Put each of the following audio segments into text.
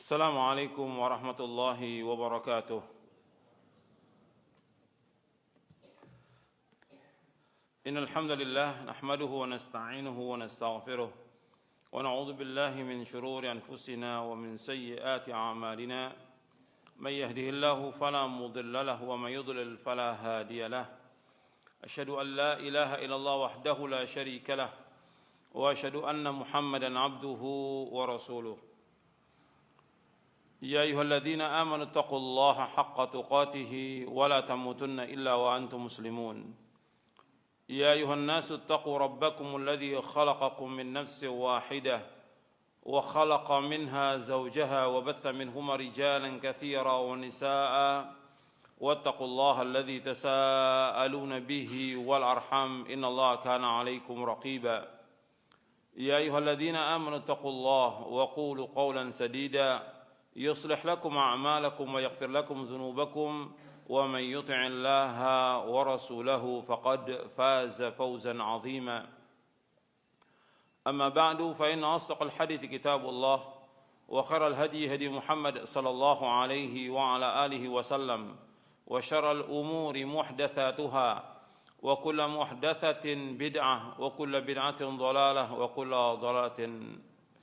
السلام عليكم ورحمة الله وبركاته. إن الحمد لله نحمده ونستعينه ونستغفره ونعوذ بالله من شرور أنفسنا ومن سيئات أعمالنا. من يهده الله فلا مضل له ومن يضلل فلا هادي له. أشهد أن لا إله إلا الله وحده لا شريك له وأشهد أن محمدا عبده ورسوله. يا أيها الذين آمنوا اتقوا الله حق تقاته ولا تموتن إلا وأنتم مسلمون. يا أيها الناس اتقوا ربكم الذي خلقكم من نفس واحدة وخلق منها زوجها وبث منهما رجالا كثيرا ونساء واتقوا الله الذي تساءلون به والأرحام إن الله كان عليكم رقيبا. يا أيها الذين آمنوا اتقوا الله وقولوا قولا سديدا يصلح لكم أعمالكم ويغفر لكم ذنوبكم ومن يطع الله ورسوله فقد فاز فوزا عظيما. أما بعد فإن أصدق الحديث كتاب الله وخير الهدي هدي محمد صلى الله عليه وعلى آله وسلم وشر الأمور محدثاتها وكل محدثة بدعة وكل بدعة ضلالة وكل ضلالة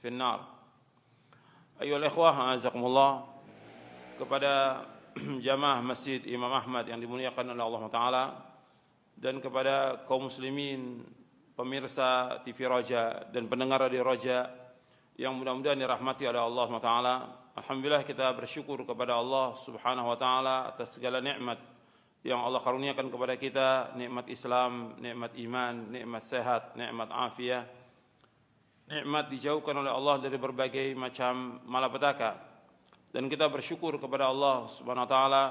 في النار. Ayyuhal ikhwah, azakumullah, kepada jamaah Masjid Imam Ahmad yang dimuliakan oleh Allah Ta'ala, dan kepada kaum muslimin pemirsa TV Roja dan pendengar Radio Roja yang mudah-mudahan dirahmati oleh Allah Ta'ala. Alhamdulillah, kita bersyukur kepada Allah Subhanahu Wa Ta'ala atas segala nikmat yang Allah karuniakan kepada kita, nikmat Islam, nikmat iman, nikmat sehat, nikmat afiah, nikmat dijauhkan oleh Allah dari berbagai macam malapetaka. Dan kita bersyukur kepada Allah Subhanahu wa taala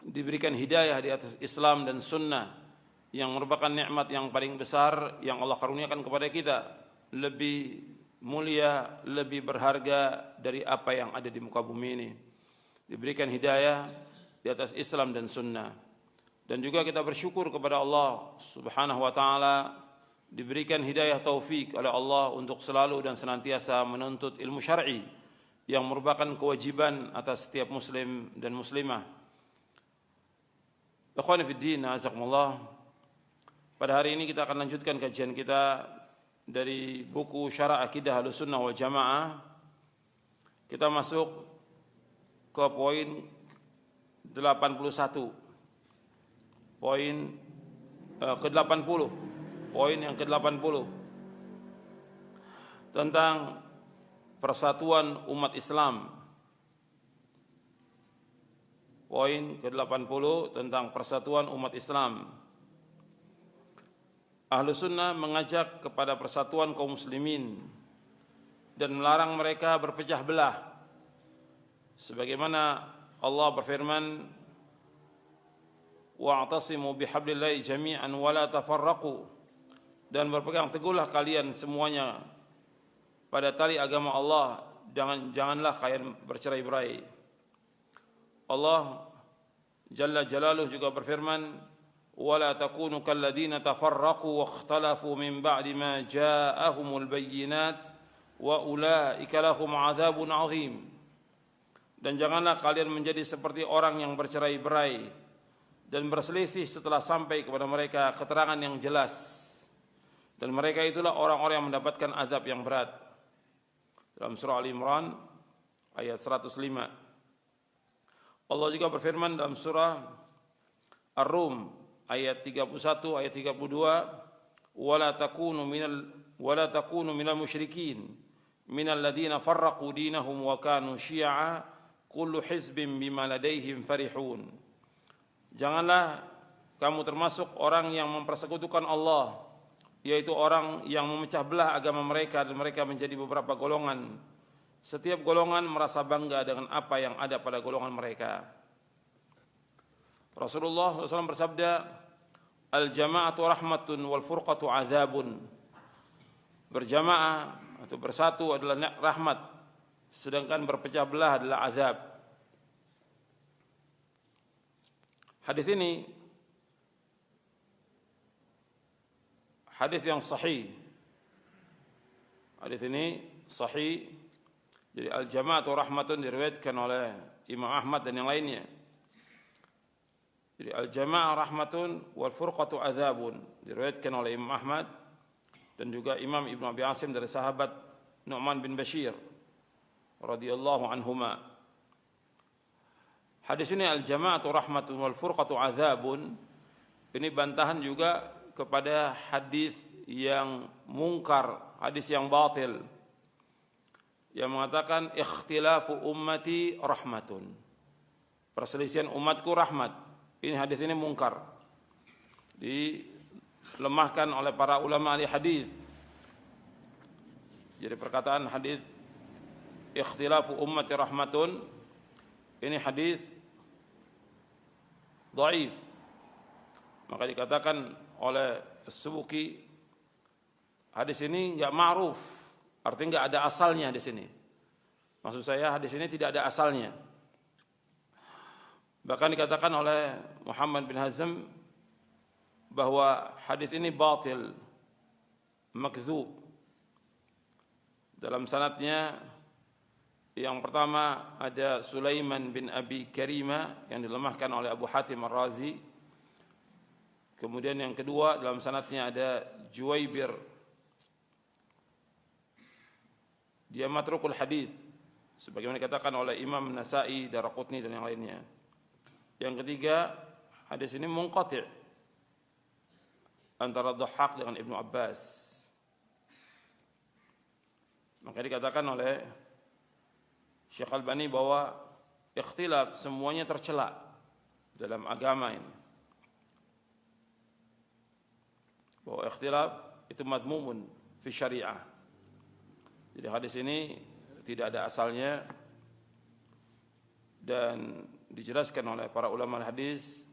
diberikan hidayah di atas Islam dan sunnah yang merupakan nikmat yang paling besar yang Allah karuniakan kepada kita, lebih mulia, lebih berharga dari apa yang ada di muka bumi ini. Diberikan hidayah di atas Islam dan sunnah. Dan juga kita bersyukur kepada Allah Subhanahu wa taala diberikan hidayah taufik oleh Allah untuk selalu dan senantiasa menuntut ilmu syar'i yang merupakan kewajiban atas setiap muslim dan muslimah. Ikhwani fid din, azakumullah. Pada hari ini kita akan lanjutkan kajian kita dari buku Syarah Aqidah Ahlussunnah wal Jamaah. Kita masuk ke poin 81. Poin ke-80. Poin yang ke-80 tentang persatuan umat Islam. Poin ke-80 tentang persatuan umat Islam. Ahlus Sunnah mengajak kepada persatuan kaum muslimin dan melarang mereka berpecah belah. Sebagaimana Allah berfirman, wa'tasimu bihablillahi jami'an wa la tafarraqu, dan berpegang teguhlah kalian semuanya pada tali agama Allah, janganlah kalian bercerai-berai. Allah Jalla Jalaluhu juga berfirman, wala takunu kalladzina tafarraqu wakhtalafu min ba'di ma ja'ahumul bayyinat wa ulaika lahum 'adzabun 'adzim. Dan janganlah kalian menjadi seperti orang yang bercerai-berai dan berselisih setelah sampai kepada mereka keterangan yang jelas. Dan mereka itulah orang-orang yang mendapatkan azab yang berat. Dalam surah Al-Imran ayat 105. Allah juga berfirman dalam surah Ar-Rum ayat 31 ayat 32, wala takunu minal musyrikin minal ladzina farraqu dinahum wa kanu syi'a kullu hizbin bima ladaihim farihun. Janganlah kamu termasuk orang yang mempersekutukan Allah, yaitu orang yang memecah belah agama mereka dan mereka menjadi beberapa golongan. Setiap golongan merasa bangga dengan apa yang ada pada golongan mereka. Rasulullah SAW bersabda, al-jama'atu rahmatun wal furqatu adzabun. Berjamaah atau bersatu adalah rahmat, sedangkan berpecah belah adalah azab. Hadis ini hadis yang sahih. Hadis ini sahih Jadi al-jama'atu rahmatun diriwayatkan oleh Imam Ahmad dan yang lainnya. Jadi al-jama'ah rahmatun wal furqatu adzabun diriwayatkan oleh Imam Ahmad dan juga Imam Ibnu Abi Asim dari sahabat Nu'man bin Bashir radhiyallahu anhuma. Hadis ini al-jama'atu rahmatun wal furqatu adzabun ini bantahan juga kepada hadis yang mungkar, hadis yang batil yang mengatakan ikhtilafu ummati rahmatun. Perselisihan umatku rahmat. Ini hadis ini mungkar. Dilemahkan oleh para ulama ahli hadis. Jadi perkataan hadis ikhtilafu ummati rahmatun ini hadis dhaif. Maka dikatakan oleh As-Subuki hadis ini enggak ma'ruf, artinya enggak ada asalnya di sini. Maksud saya hadis ini tidak ada asalnya. Bahkan dikatakan oleh Muhammad bin Hazm bahwa hadis ini batil, makdzub. Dalam sanadnya yang pertama ada Sulaiman bin Abi Karima yang dilemahkan oleh Abu Hatim Ar-Razi. Kemudian yang kedua dalam sanadnya ada Juwaibir, dia matrukul hadis sebagaimana dikatakan oleh Imam Nasa'i, Daraqutni dan yang lainnya. Yang ketiga, hadis ini munqati' antara Dhahhak dengan Ibnu Abbas. Maka dikatakan oleh Syekh Albani bahwa ikhtilaf semuanya tercela dalam agama ini. Bahwa ikhtilaf itu madmumun fi syariah. Jadi hadis ini tidak ada asalnya dan dijelaskan oleh para ulama hadis,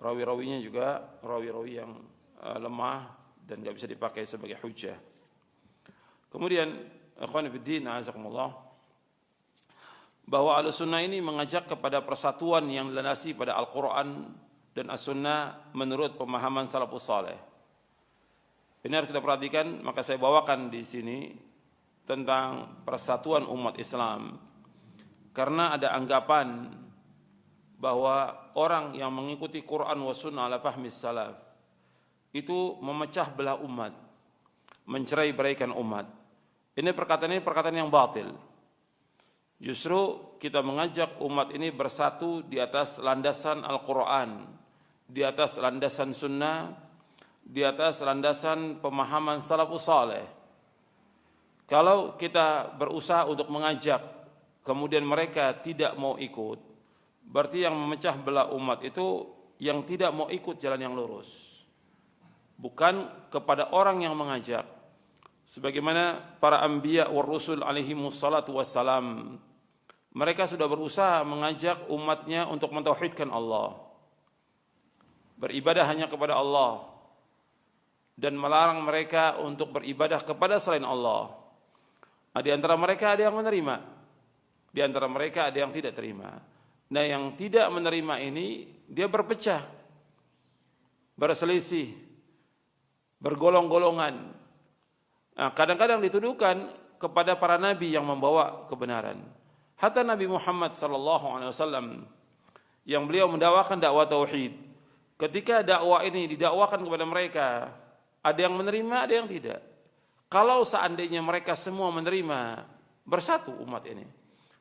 rawi-rawinya juga rawi-rawi yang lemah dan tidak bisa dipakai sebagai hujjah. Kemudian ikhwan fillah azakumullah, bahwa Ahlussunnah ini mengajak kepada persatuan yang dilandasi pada Al-Quran dan As-Sunnah menurut pemahaman salafus saleh. Ini harus kita perhatikan, maka saya bawakan di sini tentang persatuan umat Islam. Karena ada anggapan bahwa orang yang mengikuti Quran wa sunnah ala fahmi salaf itu memecah belah umat, mencerai-beraikan umat. Ini perkataan yang batil. Justru kita mengajak umat ini bersatu di atas landasan Al-Quran, di atas landasan sunnah, di atas landasan pemahaman salafus saleh. Kalau kita berusaha untuk mengajak kemudian mereka tidak mau ikut, berarti yang memecah belah umat itu yang tidak mau ikut jalan yang lurus, bukan kepada orang yang mengajak. Sebagaimana para anbiya war rusul alaihimus salatu wassalam, mereka sudah berusaha mengajak umatnya untuk mentauhidkan Allah, beribadah hanya kepada Allah, dan melarang mereka untuk beribadah kepada selain Allah. Di antara mereka ada yang menerima, di antara mereka ada yang tidak terima. Nah, yang tidak menerima ini dia berpecah, berselisih, bergolong-golongan. Nah, kadang-kadang dituduhkan kepada para nabi yang membawa kebenaran. Hatta Nabi Muhammad SAW yang beliau mendakwakan dakwah tauhid, ketika dakwah ini didakwakan kepada mereka, ada yang menerima, ada yang tidak. Kalau seandainya mereka semua menerima, bersatu umat ini.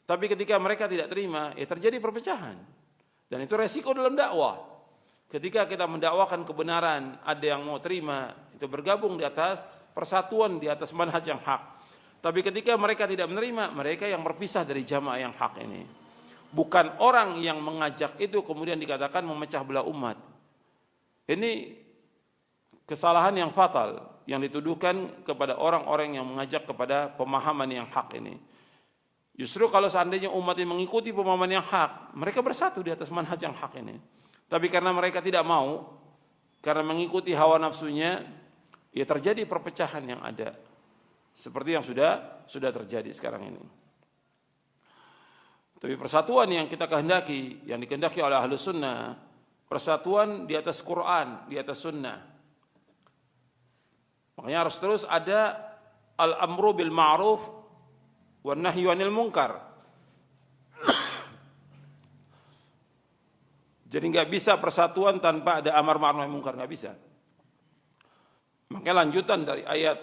Tapi ketika mereka tidak terima, ya terjadi perpecahan. Dan itu resiko dalam dakwah. Ketika kita mendakwakan kebenaran, ada yang mau terima, itu bergabung di atas persatuan, di atas manhaj yang hak. Tapi ketika mereka tidak menerima, mereka yang berpisah dari jamaah yang hak ini. Bukan orang yang mengajak itu kemudian dikatakan memecah belah umat. Ini kesalahan yang fatal yang dituduhkan kepada orang-orang yang mengajak kepada pemahaman yang hak ini. Justru kalau seandainya umat yang mengikuti pemahaman yang hak, mereka bersatu di atas manhaj yang hak ini. Tapi karena mereka tidak mau, karena mengikuti hawa nafsunya, ya terjadi perpecahan yang ada. Seperti yang sudah terjadi sekarang ini. Tapi persatuan yang kita kehendaki, yang dikehendaki oleh Ahlus Sunnah, persatuan di atas Quran, di atas Sunnah. Makanya harus terus ada al-amru bil ma'ruf wan nahyu 'anil munkar. Jadi nggak bisa persatuan tanpa ada amar ma'ruf nahi munkar, nggak bisa. Makanya lanjutan dari ayat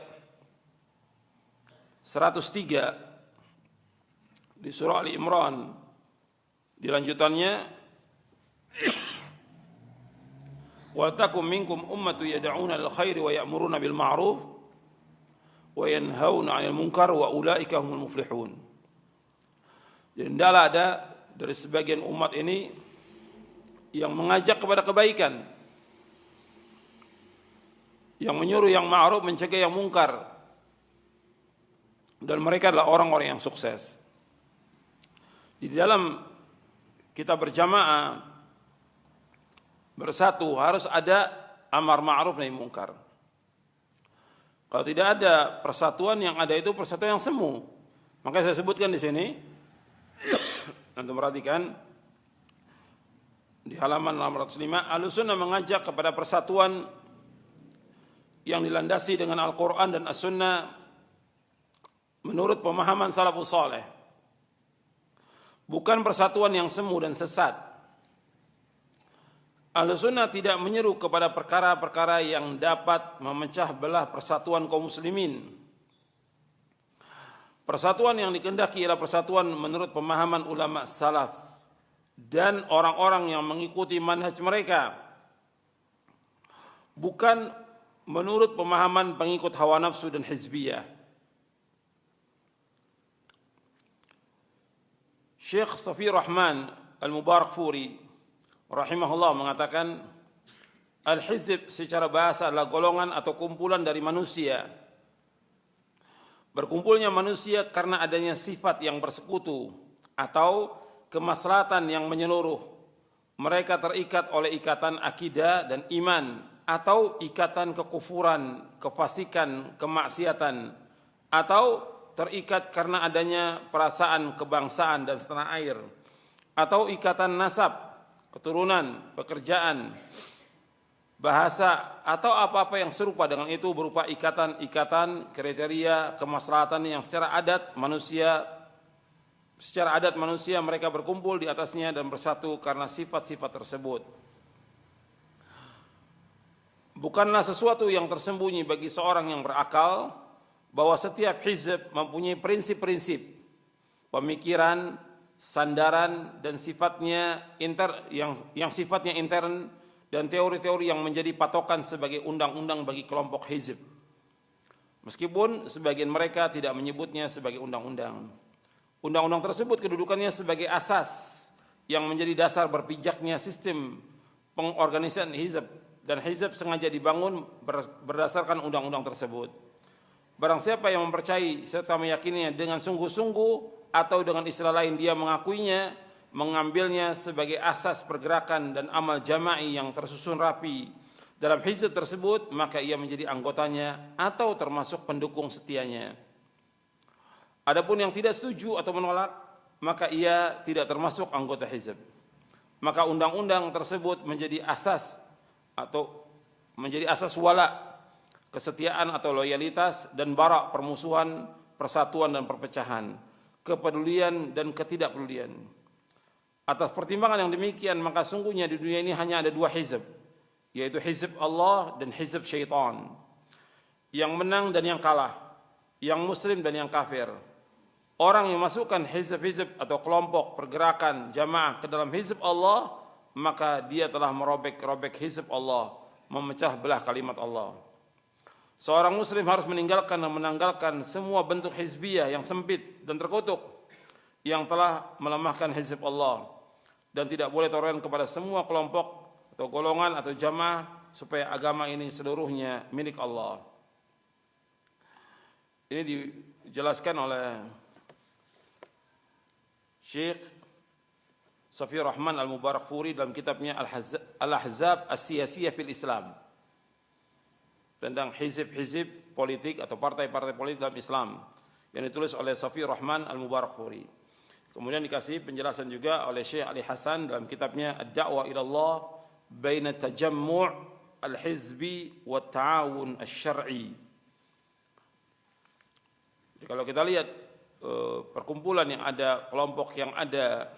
103 di surah Ali Imran, di lanjutannya, wal takum minkum ummatu yad'una lil khairi wa ya'muruna bil ma'ruf wa yanhauna 'anil munkar wa ulaika humul muflihun. Jadi hendaklah ada dari sebagian umat ini yang mengajak kepada kebaikan, yang menyuruh yang ma'ruf, mencegah yang mungkar, dan mereka adalah orang-orang yang sukses. Di dalam kita berjamaah bersatu harus ada amar ma'ruf nahi munkar. Kalau tidak ada persatuan, yang ada itu persatuan yang semu. Makanya saya sebutkan di sini, antum perhatikan di halaman 605, Ahlussunnah mengajak kepada persatuan yang dilandasi dengan Al-Quran dan As-Sunnah menurut pemahaman salafus saleh. Bukan persatuan yang semu dan sesat. Ahlussunnah tidak menyeru kepada perkara-perkara yang dapat memecah belah persatuan kaum muslimin. Persatuan yang dikehendaki ialah persatuan menurut pemahaman ulama salaf dan orang-orang yang mengikuti manhaj mereka, bukan menurut pemahaman pengikut hawa nafsu dan hizbiyah. Syekh Safi Rahman Al-Mubarakfuri rahimahullah mengatakan, al-hizb secara bahasa adalah golongan atau kumpulan dari manusia. Berkumpulnya manusia karena adanya sifat yang bersekutu atau kemaslahatan yang menyeluruh. Mereka terikat oleh ikatan akidah dan iman atau ikatan kekufuran, kefasikan, kemaksiatan, atau terikat karena adanya perasaan kebangsaan dan setanah air, atau ikatan nasab, keturunan, pekerjaan, bahasa, atau apa-apa yang serupa dengan itu berupa ikatan-ikatan kriteria kemaslahatan yang secara adat manusia mereka berkumpul di atasnya dan bersatu karena sifat-sifat tersebut. Bukanlah sesuatu yang tersembunyi bagi seorang yang berakal bahwa setiap hizb mempunyai prinsip-prinsip, pemikiran, sandaran dan sifatnya yang sifatnya intern dan teori-teori yang menjadi patokan sebagai undang-undang bagi kelompok hizb. Meskipun sebagian mereka tidak menyebutnya sebagai undang-undang. Undang-undang tersebut kedudukannya sebagai asas yang menjadi dasar berpijaknya sistem pengorganisasian hizb, dan hizb sengaja dibangun berdasarkan undang-undang tersebut. Barang siapa yang mempercayai serta meyakininya dengan sungguh-sungguh atau dengan istilah lain dia mengakuinya, mengambilnya sebagai asas pergerakan dan amal jama'i yang tersusun rapi dalam hizb tersebut, maka ia menjadi anggotanya atau termasuk pendukung setianya. Adapun yang tidak setuju atau menolak, maka ia tidak termasuk anggota hizb. Maka undang-undang tersebut menjadi asas atau menjadi asas wala, kesetiaan atau loyalitas, dan bara, permusuhan, persatuan dan perpecahan, kepedulian dan ketidakpedulian. Atas pertimbangan yang demikian, maka sungguhnya di dunia ini hanya ada dua hizb, yaitu hizb Allah dan hizb syaitan. Yang menang dan yang kalah, yang muslim dan yang kafir. Orang yang masukkan hizb-hizb atau kelompok pergerakan jamaah ke dalam hizb Allah, maka dia telah merobek-robek hizb Allah, memecah belah kalimat Allah. Seorang muslim harus meninggalkan dan menanggalkan semua bentuk hizbiyah yang sempit dan terkutuk yang telah melemahkan hizb Allah, dan tidak boleh toleran kepada semua kelompok atau golongan atau jamaah supaya agama ini seluruhnya milik Allah. Ini dijelaskan oleh Syekh Safi Rahman Al-Mubarakfuri dalam kitabnya Al-Ahzab As-Siyasiyah fil Islam, tentang hizib-hizib politik atau partai-partai politik dalam Islam, yang ditulis oleh Safi Rahman Al-Mubarakfuri. Kemudian dikasih penjelasan juga oleh Syekh Ali Hasan dalam kitabnya Ad-Da'wah ila Allah Baina Tajammu' Al-Hizbi wa Ta'awun Asy-Syar'i. Jadi kalau kita lihat perkumpulan yang ada, kelompok yang ada,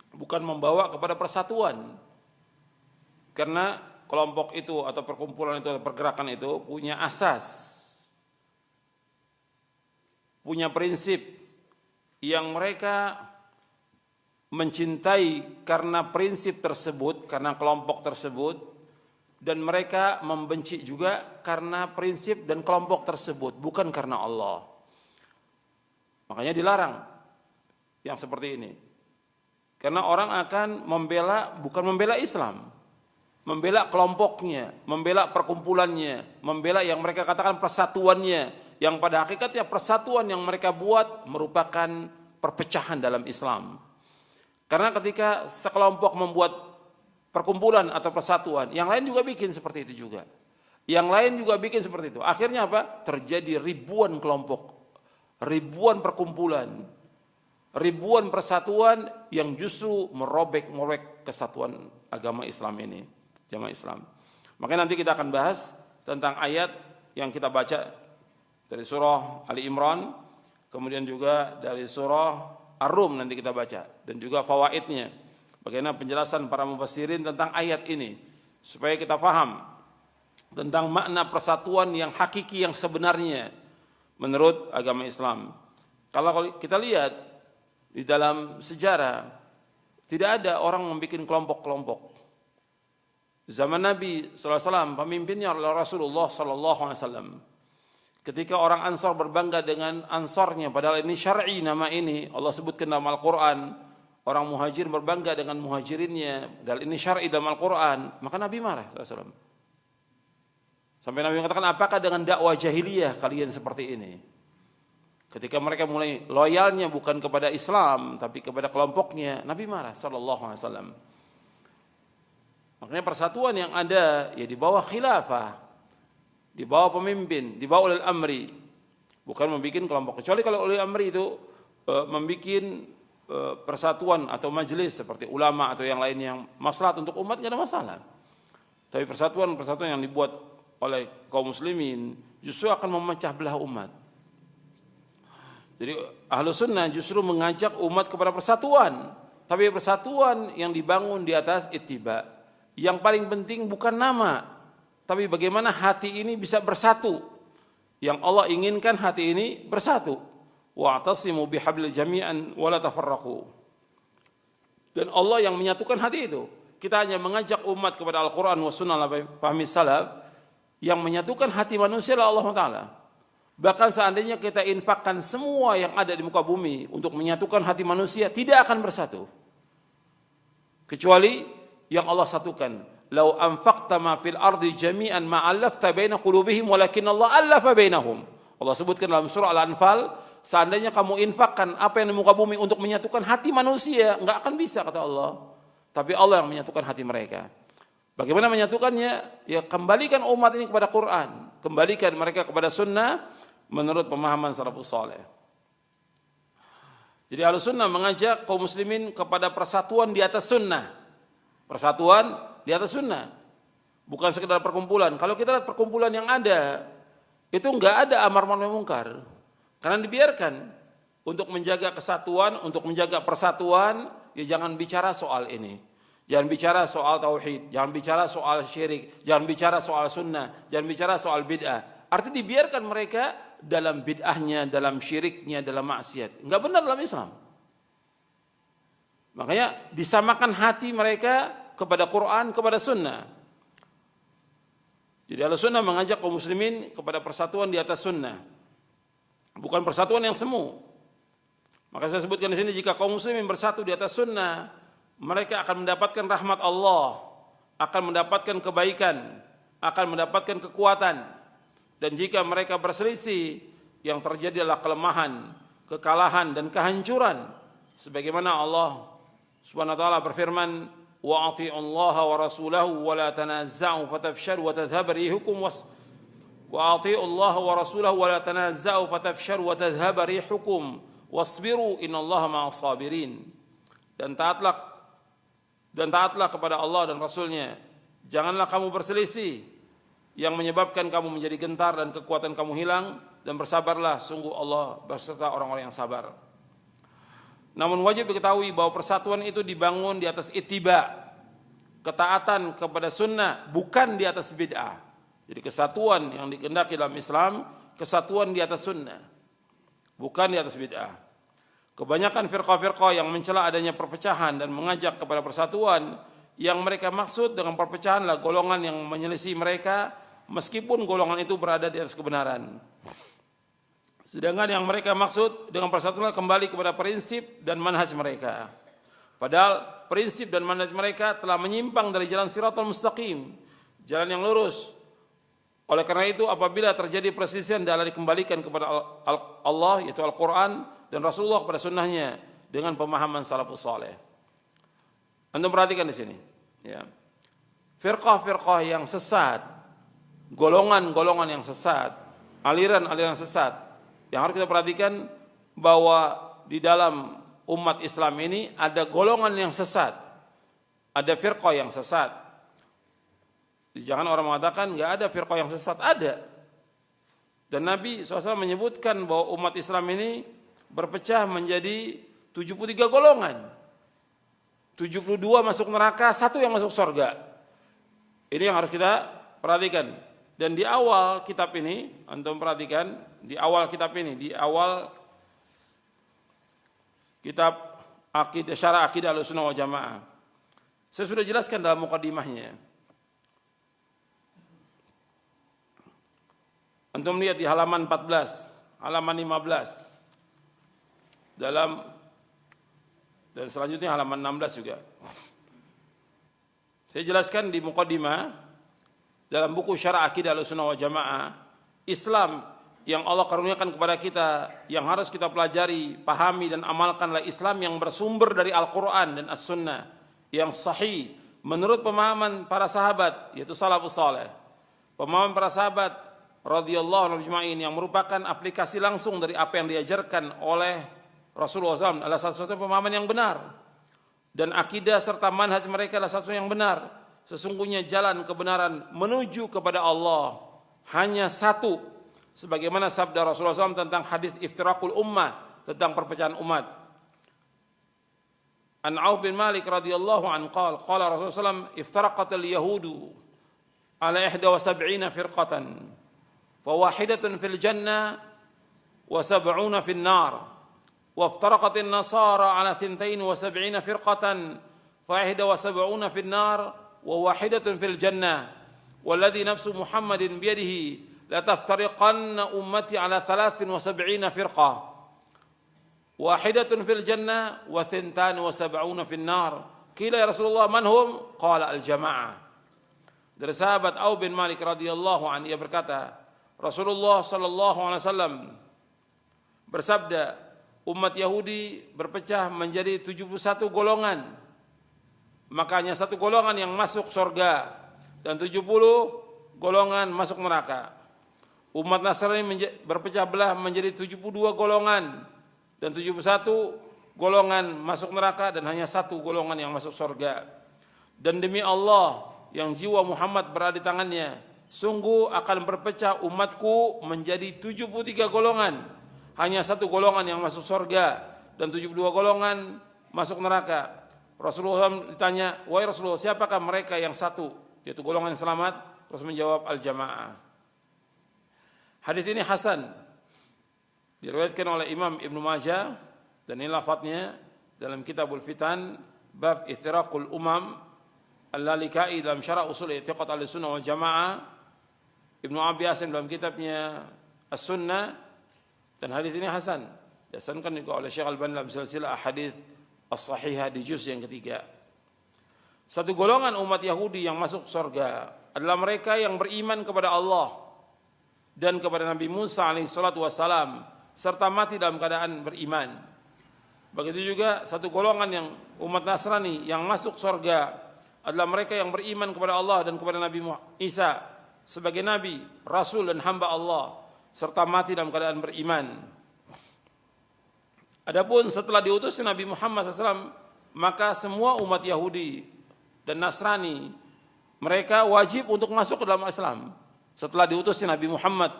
bukan membawa kepada persatuan. Karena kelompok itu atau perkumpulan itu atau pergerakan itu punya asas, punya prinsip yang mereka mencintai karena prinsip tersebut, karena kelompok tersebut, dan mereka membenci juga karena prinsip dan kelompok tersebut, bukan karena Allah. Makanya dilarang yang seperti ini. Karena orang akan membela, bukan membela Islam, membela kelompoknya, membela perkumpulannya, membela yang mereka katakan persatuannya, yang pada hakikatnya persatuan yang mereka buat merupakan perpecahan dalam Islam. Karena ketika sekelompok membuat perkumpulan atau persatuan, yang lain juga bikin seperti itu juga. Yang lain juga bikin seperti itu. Akhirnya apa? Terjadi ribuan kelompok, ribuan perkumpulan, ribuan persatuan yang justru merobek kesatuan agama Islam ini, jamaah Islam. Makanya nanti kita akan bahas tentang ayat yang kita baca dari surah Ali Imran, kemudian juga dari surah Ar-Rum nanti kita baca, dan juga fawaidnya, bagaimana penjelasan para mufassirin tentang ayat ini, supaya kita paham tentang makna persatuan yang hakiki, yang sebenarnya menurut agama Islam. Kalau kita lihat di dalam sejarah, tidak ada orang membuat kelompok-kelompok. Zaman Nabi SAW, pemimpinnya adalah Rasulullah SAW. Ketika orang Ansor berbangga dengan Ansornya, padahal ini syar'i nama ini, Allah sebutkan dalam Al-Quran. Orang Muhajir berbangga dengan Muhajirinnya, padahal ini syar'i dalam Al-Quran. Maka Nabi marah SAW. Sampai Nabi mengatakan, apakah dengan dakwah jahiliyah kalian seperti ini? Ketika mereka mulai loyalnya bukan kepada Islam, tapi kepada kelompoknya, Nabi marah SAW. Makanya persatuan yang ada ya di bawah khilafah, di bawah pemimpin, di bawah ulil amri, bukan membuat kelompok. Kecuali kalau ulil amri itu membuat persatuan atau majelis seperti ulama atau yang lain yang maslahat untuk umat, tidak ada masalah. Tapi persatuan yang dibuat oleh kaum muslimin justru akan memecah belah umat. Jadi Ahlus Sunnah justru mengajak umat kepada persatuan, tapi persatuan yang dibangun di atas ittiba. Yang paling penting bukan nama, tapi bagaimana hati ini bisa bersatu. Yang Allah inginkan hati ini bersatu. Wa'tasimu bihablil jami'an wa la tafarraqu. Dan Allah yang menyatukan hati itu. Kita hanya mengajak umat kepada Al-Quran wa sunnah fahmi salaf. Yang menyatukan hati manusia adalah Allah Ta'ala. Bahkan seandainya kita infakkan semua yang ada di muka bumi untuk menyatukan hati manusia, tidak akan bersatu. Kecuali yang Allah satukan. Lau anfaqta ma fil ardi jami'an ma 'allafta baina qulubihim walakin Allah 'allafa bainahum. Allah sebutkan dalam surah Al-Anfal, seandainya kamu infakkan apa yang di muka bumi untuk menyatukan hati manusia, enggak akan bisa kata Allah. Tapi Allah yang menyatukan hati mereka. Bagaimana menyatukannya? Ya kembalikan umat ini kepada Quran, kembalikan mereka kepada sunnah menurut pemahaman salafus saleh. Jadi Ahlus Sunnah mengajak kaum muslimin kepada persatuan di atas sunnah. Persatuan di atas sunnah, bukan sekedar perkumpulan. Kalau kita lihat perkumpulan yang ada, itu enggak ada amar ma'ruf nahi munkar, karena dibiarkan untuk menjaga kesatuan, untuk menjaga persatuan. Ya jangan bicara soal ini, jangan bicara soal tauhid, jangan bicara soal syirik, jangan bicara soal sunnah, jangan bicara soal bid'ah. Artinya dibiarkan mereka dalam bid'ahnya, dalam syiriknya, dalam maksiat. Enggak benar dalam Islam. Makanya disamakan hati mereka kepada Quran, kepada sunnah. Jadi Ahlus Sunnah mengajak kaum muslimin kepada persatuan di atas sunnah, bukan persatuan yang semu. Maka saya sebutkan di sini, jika kaum muslimin bersatu di atas sunnah, mereka akan mendapatkan rahmat Allah, akan mendapatkan kebaikan, akan mendapatkan kekuatan. Dan jika mereka berselisih, yang terjadi adalah kelemahan, kekalahan dan kehancuran. Sebagaimana Allah Subhanahu wa taala berfirman, wa ati'u Allah wa rasulahu wa la tanazza'u fatafshalu wa tadhhab rihukum wa ati'u Allah wa rasulahu wa la tanazza'u fatafshalu wa tadhhab rihukum wasbiru innallaha ma'as sabirin. Dan taatlah kepada Allah dan Rasulnya. Janganlah kamu berselisih, yang menyebabkan kamu menjadi gentar dan kekuatan kamu hilang, dan bersabarlah, sungguh Allah berserta orang-orang yang sabar. Namun wajib diketahui bahwa persatuan itu dibangun di atas ittiba, ketaatan kepada sunnah, bukan di atas bid'ah. Jadi kesatuan yang dikehendaki dalam Islam, kesatuan di atas sunnah, bukan di atas bid'ah. Kebanyakan firqah-firqah yang mencela adanya perpecahan dan mengajak kepada persatuan, yang mereka maksud dengan perpecahan adalah golongan yang menyelisih mereka, meskipun golongan itu berada di atas kebenaran. Sedangkan yang mereka maksud dengan persatuan kembali kepada prinsip dan manhaj mereka. Padahal prinsip dan manhaj mereka telah menyimpang dari jalan Shiratal Mustaqim, jalan yang lurus. Oleh karena itu, apabila terjadi perselisihan adalah dikembalikan kepada Allah, yaitu Al-Quran, dan Rasulullah kepada sunnahnya dengan pemahaman salafus saleh. Anda perhatikan di sini, ya. Firqah-firqah yang sesat, golongan-golongan yang sesat, aliran-aliran sesat, yang harus kita perhatikan bahwa di dalam umat Islam ini ada golongan yang sesat, ada firqah yang sesat. Jangan orang mengatakan nggak ada firqah yang sesat, ada. Dan Nabi SAW menyebutkan bahwa umat Islam ini berpecah menjadi 73 golongan. 72 masuk neraka, 1 yang masuk surga. Ini yang harus kita perhatikan. Dan di awal kitab ini, antum perhatikan, di awal kitab ini, di awal kitab Aqidah, Syarah Aqidah Ahlussunnah wal Jamaah, saya sudah jelaskan dalam mukadimahnya. Antum lihat di halaman 14, halaman 15, dan selanjutnya halaman 16 juga. Saya jelaskan di mukadimah dalam buku Syarah Aqidah Ahlussunnah wal Jamaah, Islam yang Allah karuniakan kepada kita, yang harus kita pelajari, pahami dan amalkanlah Islam yang bersumber dari Al-Quran dan As-Sunnah, yang sahih menurut pemahaman para sahabat, yaitu salafus saleh. Pemahaman para sahabat radhiyallahu anhum ajma'in, yang merupakan aplikasi langsung dari apa yang diajarkan oleh Rasulullah SAW, adalah satu-satunya pemahaman yang benar. Dan akidah serta manhaj mereka adalah satu yang benar. Sesungguhnya jalan kebenaran menuju kepada Allah hanya satu, sebagaimana sabda Rasulullah SAW tentang hadis iftiraqul ummah, tentang perpecahan umat. An Auf bin Malik radhiyallahu anhu qala Rasulullah SAW, iftaraqatil yahudu ala 71 firqatan, fawahidatun fil jannah wa 70 fil nar. وافترقت النصارى على 72 فرقة ف71 في النار وواحدة في الجنة والذي نفس محمد بيده لتفترقن أمتي على 73 فرقة واحدة في الجنة و72 في النار قيل يا رسول الله من هم؟ قال الجماعة. Dari sahabat Auf bin Malik radhiyallahu anhu, ia berkata, Rasulullah sallallahu alaihi wasallam bersabda, umat Yahudi berpecah menjadi 71 golongan. Makanya satu golongan yang masuk surga dan 70 golongan masuk neraka. Umat Nasrani berpecah belah menjadi 72 golongan dan 71 golongan masuk neraka, dan hanya satu golongan yang masuk surga. Dan demi Allah yang jiwa Muhammad berada di tangannya, sungguh akan berpecah umatku menjadi 73 golongan. Hanya satu golongan yang masuk surga dan 72 golongan masuk neraka. Rasulullah SAW ditanya, wahai Rasulullah, siapakah mereka yang satu, yaitu golongan yang selamat? Rasul menjawab, al-jamaah. Hadis ini hasan, diriwayatkan oleh Imam Ibnu Majah, dan ini lafadznya dalam Kitabul Fitan, bab iftiraqul umam, Al-Lalikai dalam Syarah Usul I'tiqad Ahlussunnah wal Jamaah, Ibnu Abi Hasan dalam kitabnya As-Sunnah. Dan hadis ini hasan, dihasankan juga oleh Syekh Al-Albani dalam silsilah ahadits as-sahihah di juz yang ketiga. Satu golongan umat Yahudi yang masuk surga adalah mereka yang beriman kepada Allah dan kepada Nabi Musa alaihi salatu wassalam, serta mati dalam keadaan beriman. Begitu juga satu golongan yang umat Nasrani yang masuk surga adalah mereka yang beriman kepada Allah dan kepada Nabi Isa sebagai nabi, rasul dan hamba Allah, serta mati dalam keadaan beriman. Adapun setelah diutus Nabi Muhammad SAW, maka semua umat Yahudi dan Nasrani mereka wajib untuk masuk ke dalam Islam. setelah diutusnya Nabi Muhammad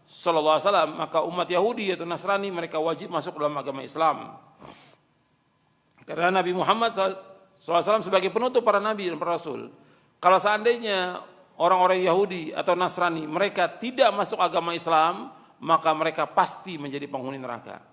sallallahu alaihi wasallam, maka umat Yahudi atau Nasrani mereka wajib masuk dalam agama Islam. Karena Nabi Muhammad sallallahu alaihi wasallam sebagai penutup para nabi dan para rasul. Kalau seandainya orang-orang Yahudi atau Nasrani mereka tidak masuk agama Islam, maka mereka pasti menjadi penghuni neraka.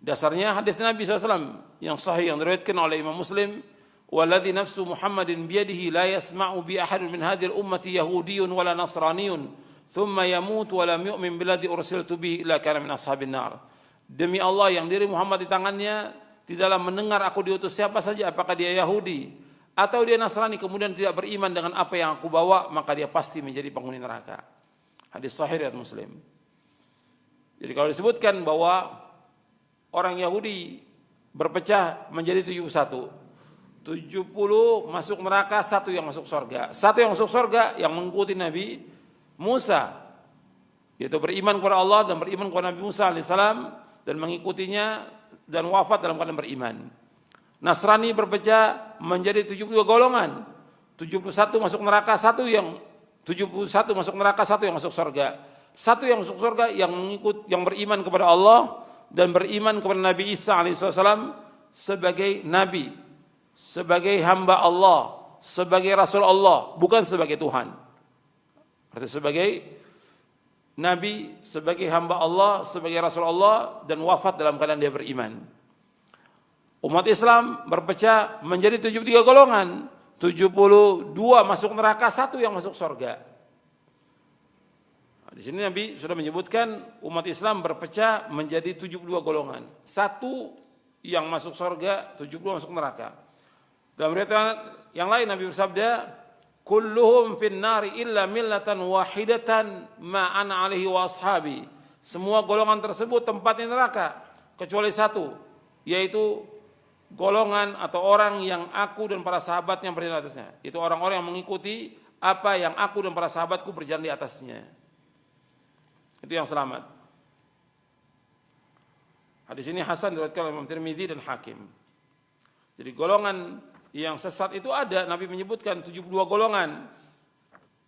Dasarnya hadis Nabi SAW yang sahih yang diriwayatkan oleh Imam Muslim, "Walladzi nafsu Muhammadin biyadihi la yasma'u bi ahadin min hadhil ummati yahudiyyun wala nasraniyyun, thumma yamut wa lam yu'min billadzi ursiltu bihi illa kana min ashabin nar." Demi Allah yang diri Muhammad di tangannya, tidaklah mendengar aku diutus siapa saja, apakah dia Yahudi atau dia Nasrani, kemudian tidak beriman dengan apa yang aku bawa, maka dia pasti menjadi penghuni neraka. Hadis sahih riwayat Muslim. Jadi kalau disebutkan bahwa orang Yahudi berpecah menjadi 71 masuk neraka, 1 yang masuk surga. 1 yang masuk surga yang mengikuti Nabi Musa, yaitu beriman kepada Allah dan beriman kepada Nabi Musa alaihissalam dan mengikutinya dan wafat dalam keadaan beriman. Nasrani berpecah menjadi 72 golongan. 71 masuk neraka, 1 yang 71 masuk neraka, 1 yang masuk surga. 1 yang masuk surga yang beriman kepada Allah dan beriman kepada Nabi Isa alaihissalam sebagai nabi, sebagai hamba Allah, sebagai rasul Allah, bukan sebagai Tuhan. Artinya sebagai nabi, sebagai hamba Allah, sebagai rasul Allah, dan wafat dalam keadaan dia beriman. Umat Islam berpecah menjadi 73 golongan. 72 masuk neraka, 1 yang masuk surga. Di sini Nabi sudah menyebutkan umat Islam berpecah menjadi 72 golongan. 1 yang masuk surga, 72 masuk neraka. Dalam riwayat yang lain Nabi bersabda, "Kulluhum fin nari illa millatan wahidatan ma ana alaihi wa ashabi." Semua golongan tersebut tempatnya neraka kecuali 1, yaitu golongan atau orang yang aku dan para sahabatnya berjalan di atasnya. Itu orang-orang yang mengikuti apa yang aku dan para sahabatku berjalan di atasnya. Itu yang selamat. Hadis ini hasan diriwayatkan oleh Imam Tirmidzi dan Hakim. Jadi golongan yang sesat itu ada, Nabi menyebutkan 72 golongan.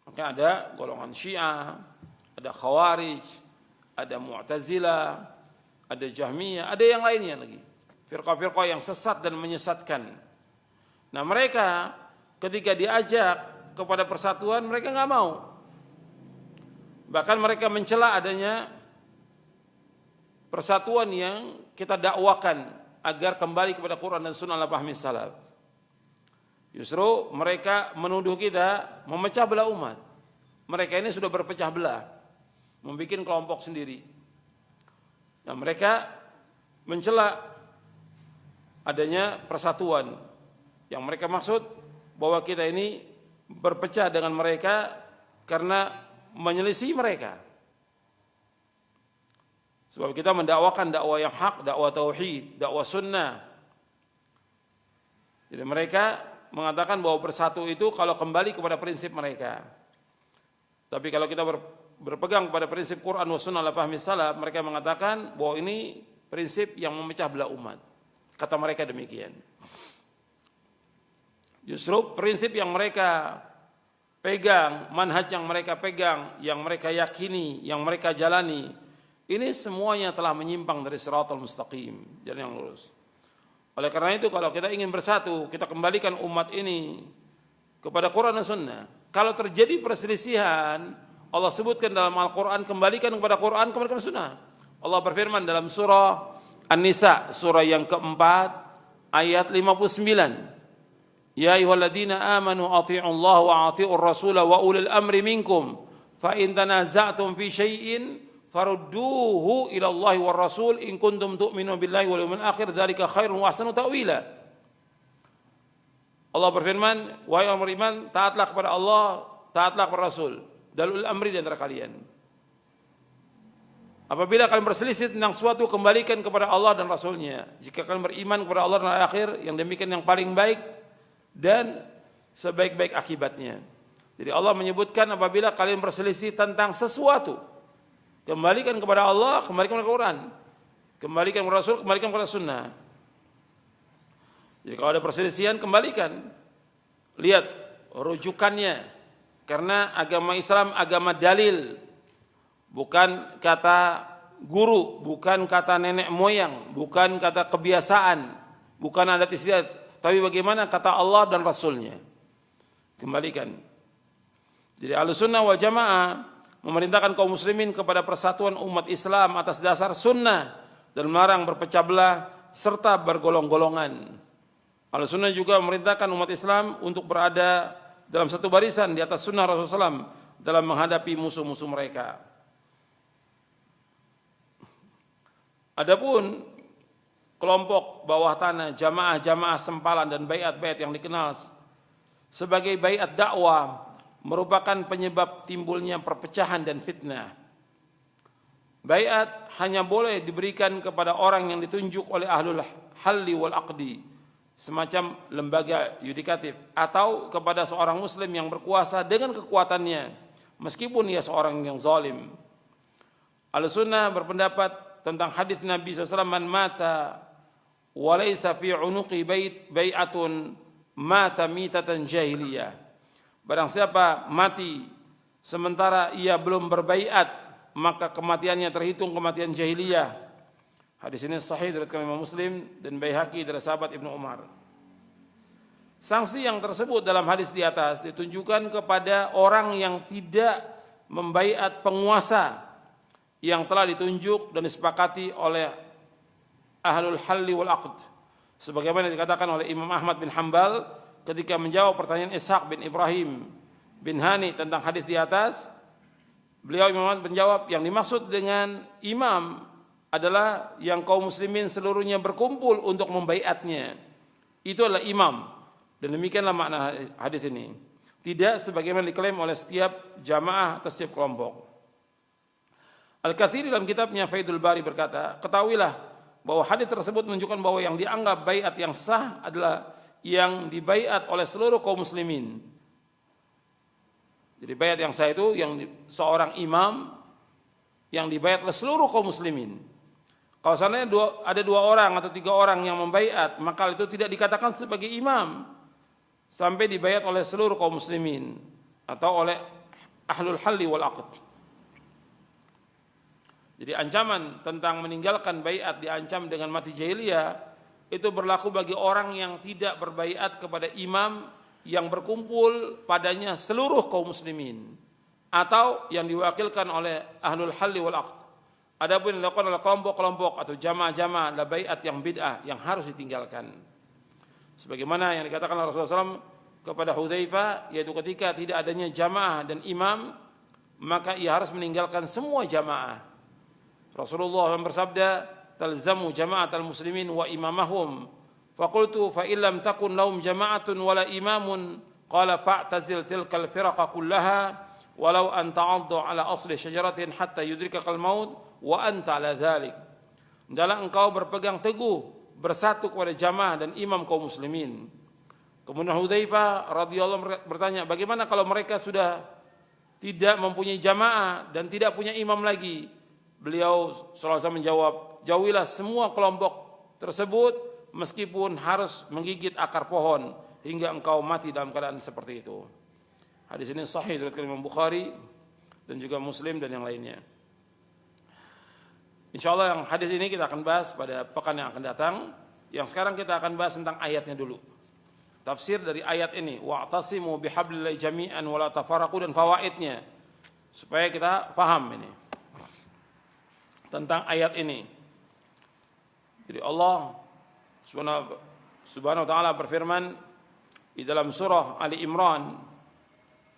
Maka ada golongan Syiah, ada Khawarij, ada Mu'tazilah, ada Jahmiyah, ada yang lainnya lagi. Firqah-firqah yang sesat dan menyesatkan. Nah mereka ketika diajak kepada persatuan mereka nggak mau. Bahkan mereka mencela adanya persatuan yang kita dakwakan agar kembali kepada Quran dan Sunnah ala fahmi salaf. Justru mereka menuduh kita memecah belah umat. Mereka ini sudah berpecah belah, membuat kelompok sendiri. Nah mereka mencela adanya persatuan yang mereka maksud bahwa kita ini berpecah dengan mereka karena menyelisih mereka. Sebab kita mendakwakan dakwah yang hak, dakwah tauhid, dakwah sunnah. Jadi mereka mengatakan bahwa bersatu itu kalau kembali kepada prinsip mereka. Tapi kalau kita berpegang kepada prinsip Quran wa sunnah ala fahmi salaf, mereka mengatakan bahwa ini prinsip yang memecah belah umat. Kata mereka demikian. Justru prinsip yang mereka pegang, manhaj yang mereka pegang, yang mereka yakini, yang mereka jalani, ini semuanya telah menyimpang dari siratal mustaqim, jalan yang lurus. Oleh karena itu kalau kita ingin bersatu, kita kembalikan umat ini kepada Quran dan Sunnah. Kalau terjadi perselisihan, Allah sebutkan dalam Al-Quran, kembalikan kepada Quran, kembalikan Sunnah. Allah berfirman dalam surah An-Nisa, surah yang keempat, ayat 59. Ya ayyuhalladzina amanu athi'ullaha wa athi'ur rasula wa ulil amri minkum fa in tanaza'tum fi syai'in farudduhu ila Allahi war rasul in kuntum tu'minu billahi wal yawmil akhir dzalika khairun wa ahsanu ta'wila. Allah berfirman, wahai orang beriman, taatlah kepada Allah, taatlah kepada Rasul, dan ulil amri di antara kalian. Apabila kalian berselisih tentang suatu, kembalikan kepada Allah dan Rasulnya. Jika kalian beriman kepada Allah dan akhir, yang demikian yang paling baik dan sebaik-baik akibatnya. Jadi Allah menyebutkan apabila kalian berselisih tentang sesuatu, kembalikan kepada Allah, kembalikan kepada Quran, kembalikan kepada Rasul, kembalikan kepada Sunnah. Jadi kalau ada perselisihan, kembalikan. Lihat rujukannya, Karena agama Islam agama dalil, bukan kata guru, bukan kata nenek moyang, bukan kata kebiasaan, bukan adat istiadat, tapi bagaimana kata Allah dan Rasulnya. Kembalikan. Jadi Ahlussunnah wal Jamaah memerintahkan kaum muslimin kepada persatuan umat Islam atas dasar sunnah dan melarang berpecah belah serta bergolong-golongan. Ahlussunnah juga memerintahkan umat Islam untuk berada dalam satu barisan di atas sunnah Rasulullah SAW dalam menghadapi musuh-musuh mereka. Adapun kelompok bawah tanah, jamaah-jamaah sempalan dan baiat-baiat yang dikenal sebagai baiat dakwah merupakan penyebab timbulnya perpecahan dan fitnah. Baiat hanya boleh diberikan kepada orang yang ditunjuk oleh ahlul halli wal aqdi, semacam lembaga yudikatif, atau kepada seorang muslim yang berkuasa dengan kekuatannya meskipun ia seorang yang zalim. Ahlussunnah berpendapat tentang hadis Nabi SAW, man mata wa laysa fi unuqi bai'atun mata mitatan jahiliyah. Barang siapa mati sementara ia belum berbaiat, maka kematiannya terhitung kematian jahiliyah. Hadis ini sahih diriwayatkan Imam Muslim dan Baihaqi dari sahabat Ibnu Umar. Sanksi yang tersebut dalam hadis di atas ditunjukkan kepada orang yang tidak membaiat penguasa yang telah ditunjuk dan disepakati oleh ahlul halli wal aqd, sebagaimana dikatakan oleh Imam Ahmad bin Hanbal ketika menjawab pertanyaan Ishaq bin Ibrahim bin Hani tentang hadis di atas. Beliau Imam Ahmad menjawab, yang dimaksud dengan imam adalah yang kaum muslimin seluruhnya berkumpul untuk membaiatnya. Itu adalah imam. Dan demikianlah makna hadis ini. Tidak sebagaimana diklaim oleh setiap jamaah atau setiap kelompok. Al-Katsiri dalam kitabnya Faidul Bari berkata, ketahuilah bahwa hadis tersebut menunjukkan bahwa yang dianggap baiat yang sah adalah yang dibaiat oleh seluruh kaum muslimin. Jadi baiat yang sah itu yang seorang imam yang dibaiat oleh seluruh kaum muslimin. Kalau seandainya ada 2 orang atau 3 orang yang membaiat, maka itu tidak dikatakan sebagai imam sampai dibaiat oleh seluruh kaum muslimin atau oleh ahlul halli wal aqd. Jadi ancaman tentang meninggalkan baiat diancam dengan mati jahiliyah itu berlaku bagi orang yang tidak berbaiat kepada imam yang berkumpul padanya seluruh kaum muslimin atau yang diwakilkan oleh ahlul halli wal aqd. Adapun yang dilakukan oleh kelompok-kelompok atau jamaah-jamaah adalah baiat yang bid'ah yang harus ditinggalkan. Sebagaimana yang dikatakan oleh Rasulullah SAW kepada Hudzaifah, yaitu ketika tidak adanya jamaah dan imam, maka ia harus meninggalkan semua jamaah. Rasulullah SAW bersabda, talzamu jama'atal muslimin wa imamahum. Faqultu fa illam takun lahum jama'atun wala imamun, qala fa'tazil tilkal firaqa kullaha walau an ta'addu ala asli syajaratin hatta yudrikakal maut wa anta ala dzalik. Hendaklah engkau berpegang teguh bersatu kepada jamaah dan imam kaum muslimin. Kemudian Hudzaifah radhiyallahu bertanya, bagaimana kalau mereka sudah tidak mempunyai jamaah dan tidak punya imam lagi? Beliau sallallahu alaihi wasallam menjawab, jauhilah semua kelompok tersebut meskipun harus menggigit akar pohon hingga engkau mati dalam keadaan seperti itu. Hadis ini sahih dari Imam Bukhari dan juga Muslim dan yang lainnya. Insyaallah yang hadis ini kita akan bahas pada pekan yang akan datang. Yang sekarang kita akan bahas tentang ayatnya dulu. Tafsir dari ayat ini, wa'tasimu bihablillahi jami'an wa la tafarraqu, dan fawaidnya supaya kita paham ini tentang ayat ini. Jadi Allah Subhanahu wa taala berfirman di dalam surah Ali Imran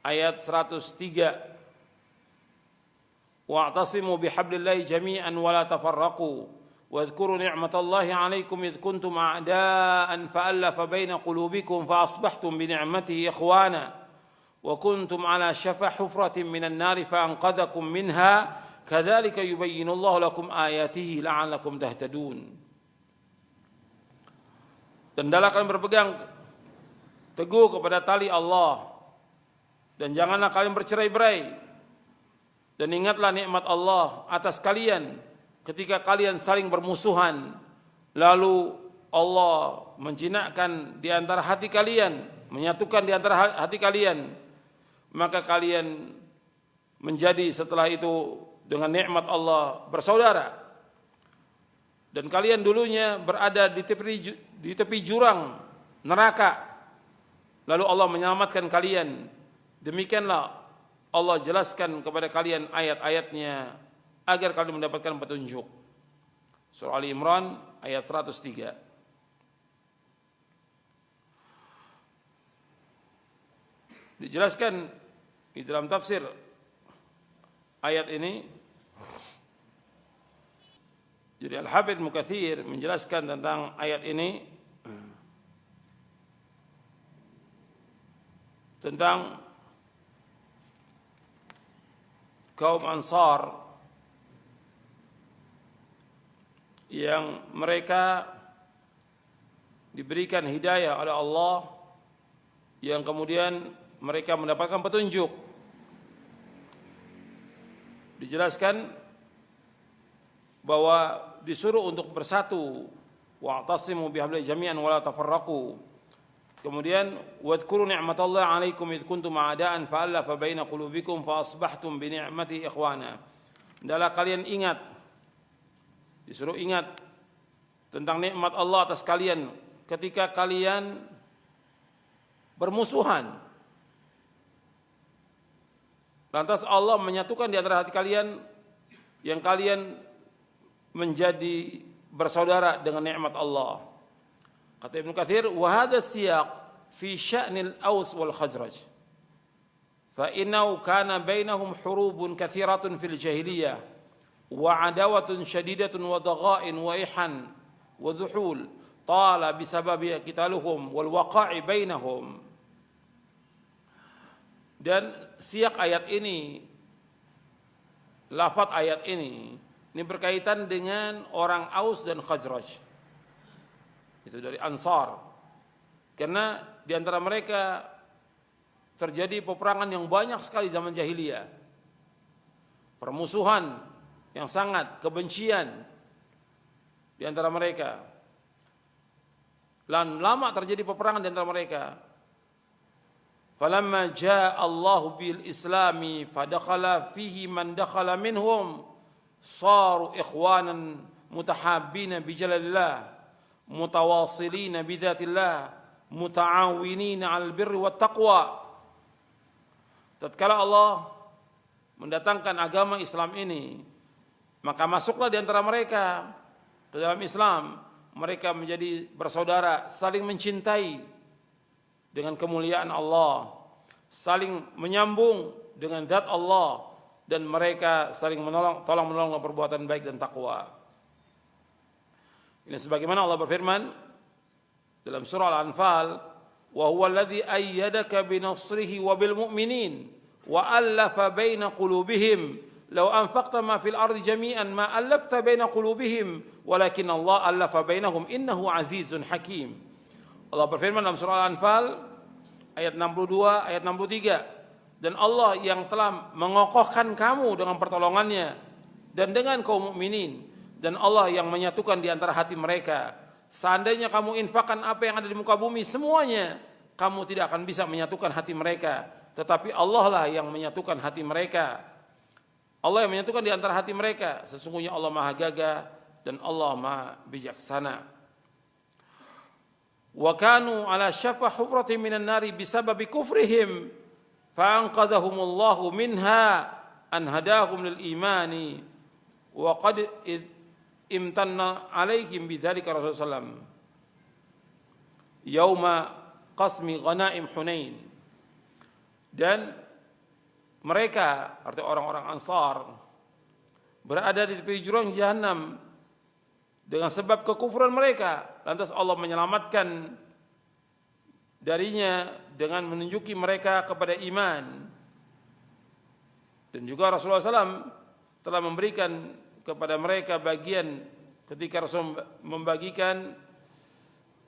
ayat 103, wa'tasimu bihablillahi jami'an wa la tafarraqu wadhkuru ni'matallahi 'alaikum id kuntum a'daan fa'alafa baina qulubikum fa asbahtum bi ni'matihi ikhwana wa kuntum 'ala shafa hufratin minan nari fa anqadhakum minha kadzalika yubayyinullahu lakum ayatihi la'allakum tahtadun. Dan hendaklah kalian berpegang teguh kepada tali Allah dan janganlah kalian bercerai-berai. Dan ingatlah nikmat Allah atas kalian ketika kalian saling bermusuhan, lalu Allah menjinakkan di antara hati kalian, menyatukan di antara hati kalian. maka kalian menjadi setelah itu dengan nikmat Allah bersaudara. Dan kalian dulunya berada di tepi jurang neraka, lalu Allah menyelamatkan kalian. Demikianlah Allah jelaskan kepada kalian ayat-ayatnya agar kalian mendapatkan petunjuk. Surah Ali Imran ayat 103. Dijelaskan di dalam tafsir ayat ini. Jadi Al-Hafidz Ibnu Katsir menjelaskan tentang ayat ini tentang kaum Ansar yang mereka diberikan hidayah oleh Allah, yang kemudian mereka mendapatkan petunjuk. Dijelaskan bahwa disuruh untuk bersatu, wa'tasimu bihablillahi jami'an wa la tafarraqu. Kemudian wadhkuru ni'matallahi 'alaikum id kuntum a'daan fa'alafa baina qulubikum fa asbahtum bi ni'matihi ikhwana. Hendaklah kalian ingat, disuruh ingat tentang nikmat Allah atas kalian ketika kalian bermusuhan. Lantas Allah menyatukan di antara hati kalian, yang kalian menjadi bersaudara dengan nikmat Allah. Kata Ibnu Katsir, wa hadha siyaq fi sya'nil Aus wal Khazraj. Fa innahu kana bainahum hurubun katsiratun fil jahiliyah wa adawatun syadidatun wa dagha'in wa ihan wa dhuhul tala bisababi qitaluhum wal waqa'i bainahum. Dan siyak ayat ini, lafaz ayat ini berkaitan dengan orang Aus dan Khazraj. Itu dari Ansar. Karena di antara mereka terjadi peperangan yang banyak sekali zaman jahiliyah. Permusuhan yang sangat, kebencian di antara mereka. Dan lama terjadi peperangan di antara mereka. Falamma jaa Allahu bil Islami fadakhala fihi man dakhala minhum saru ikhwanan mutahabbina bijalalillah mutawasilina bidzatillah mutaawinina 'alal birri wat taqwa. Tatkala Allah mendatangkan agama Islam ini, maka masuklah di antara mereka ke dalam Islam. Mereka menjadi bersaudara, saling mencintai dengan kemuliaan Allah, saling menyambung dengan zat Allah, dan mereka saling tolong menolong perbuatan baik dan takwa. Ini sebagaimana Allah berfirman dalam surah Al-Anfal, wa huwa alladhi ayyadaka bi nasrihi wa bil mu'minin wa allafa baina qulubihim law anfaqta ma fil ardi jami'an ma allafta baina qulubihim walakin Allah allafa bainahum innahu azizun hakim. Allah berfirman dalam surah Al-Anfal ayat 62, ayat 63, dan Allah yang telah mengokohkan kamu dengan pertolongannya dan dengan kaum mukminin, dan Allah yang menyatukan di antara hati mereka. Seandainya kamu infakkan apa yang ada di muka bumi semuanya, kamu tidak akan bisa menyatukan hati mereka, tetapi Allah lah yang menyatukan hati mereka. Allah yang menyatukan di antara hati mereka. Sesungguhnya Allah Maha Gagah dan Allah Maha Bijaksana. Wa kanu ala syafa hufratin minan nari bisababi kufrihim fa anqadhahumullahu minha an hadahum lil imani wa qad imtanna alaihim bidzalika Rasulullah sallallahu alaihi wasallam yauma qasmi ghanaim Hunain. Dan mereka, artinya orang-orang Ansar, berada di tepi jurang jahanam dengan sebab kekufuran mereka. Lantas Allah menyelamatkan darinya dengan menunjuki mereka kepada iman. Dan juga Rasulullah SAW telah memberikan kepada mereka bagian ketika Rasul membagikan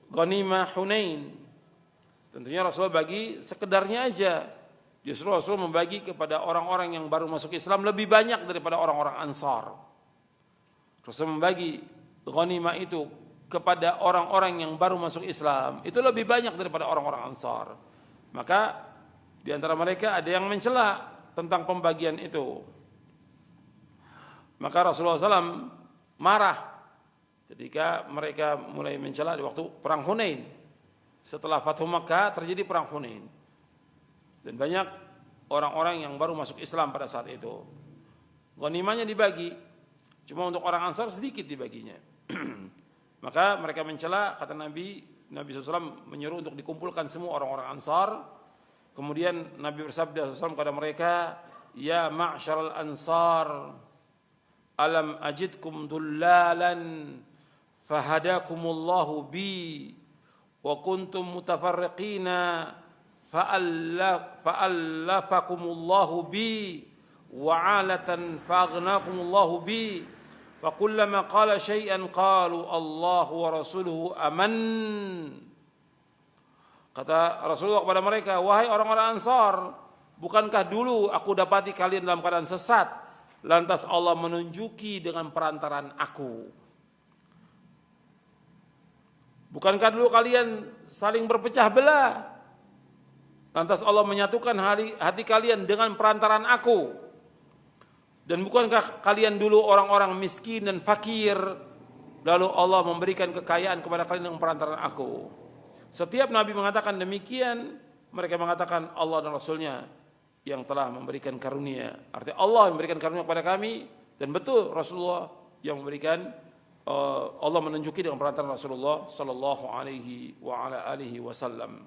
ghanimah Hunain. Tentunya Rasul bagi sekedarnya aja. Justru Rasul membagi kepada orang-orang yang baru masuk Islam lebih banyak daripada orang-orang Ansar. Rasul membagi ghanimah itu kepada orang-orang yang baru masuk Islam itu lebih banyak daripada orang-orang Ansar. Maka Di antara mereka ada yang mencela tentang pembagian itu. Maka Rasulullah SAW marah ketika mereka mulai mencela di waktu perang Hunain. Setelah Fathu Makkah terjadi perang Hunain. Dan banyak orang-orang yang baru masuk Islam pada saat itu. Ghanimahnya dibagi, cuma untuk orang Ansar sedikit dibaginya. Maka mereka mencela, kata Nabi SAW menyuruh untuk dikumpulkan semua orang-orang Ansar. Kemudian Nabi bersabda SAW kepada mereka, ya ma'syaral ansar, alam ajidkum dullalan fahadakumullahu bi wa kuntum mutafarriqina fa'allafakumullahu bi wa'alatan fa'aghnakumullahu bi fakullama qala syai'an qalu Allahu wa rasuluhu aman. Kata Rasulullah kepada mereka, wahai orang-orang Ansar, bukankah dulu aku dapati kalian dalam keadaan sesat, lantas Allah menunjuki dengan perantaran aku? Bukankah dulu kalian saling berpecah belah, lantas Allah menyatukan hati kalian dengan perantaran aku? Dan bukankah kalian dulu orang-orang miskin dan fakir, lalu Allah memberikan kekayaan kepada kalian dengan perantaran aku? Setiap Nabi mengatakan demikian, mereka mengatakan Allah dan Rasulnya yang telah memberikan karunia. Artinya Allah yang memberikan karunia kepada kami, dan betul Rasulullah yang memberikan, Allah menunjuki dengan perantaran Rasulullah sallallahu alaihi wa ala alihi wasallam.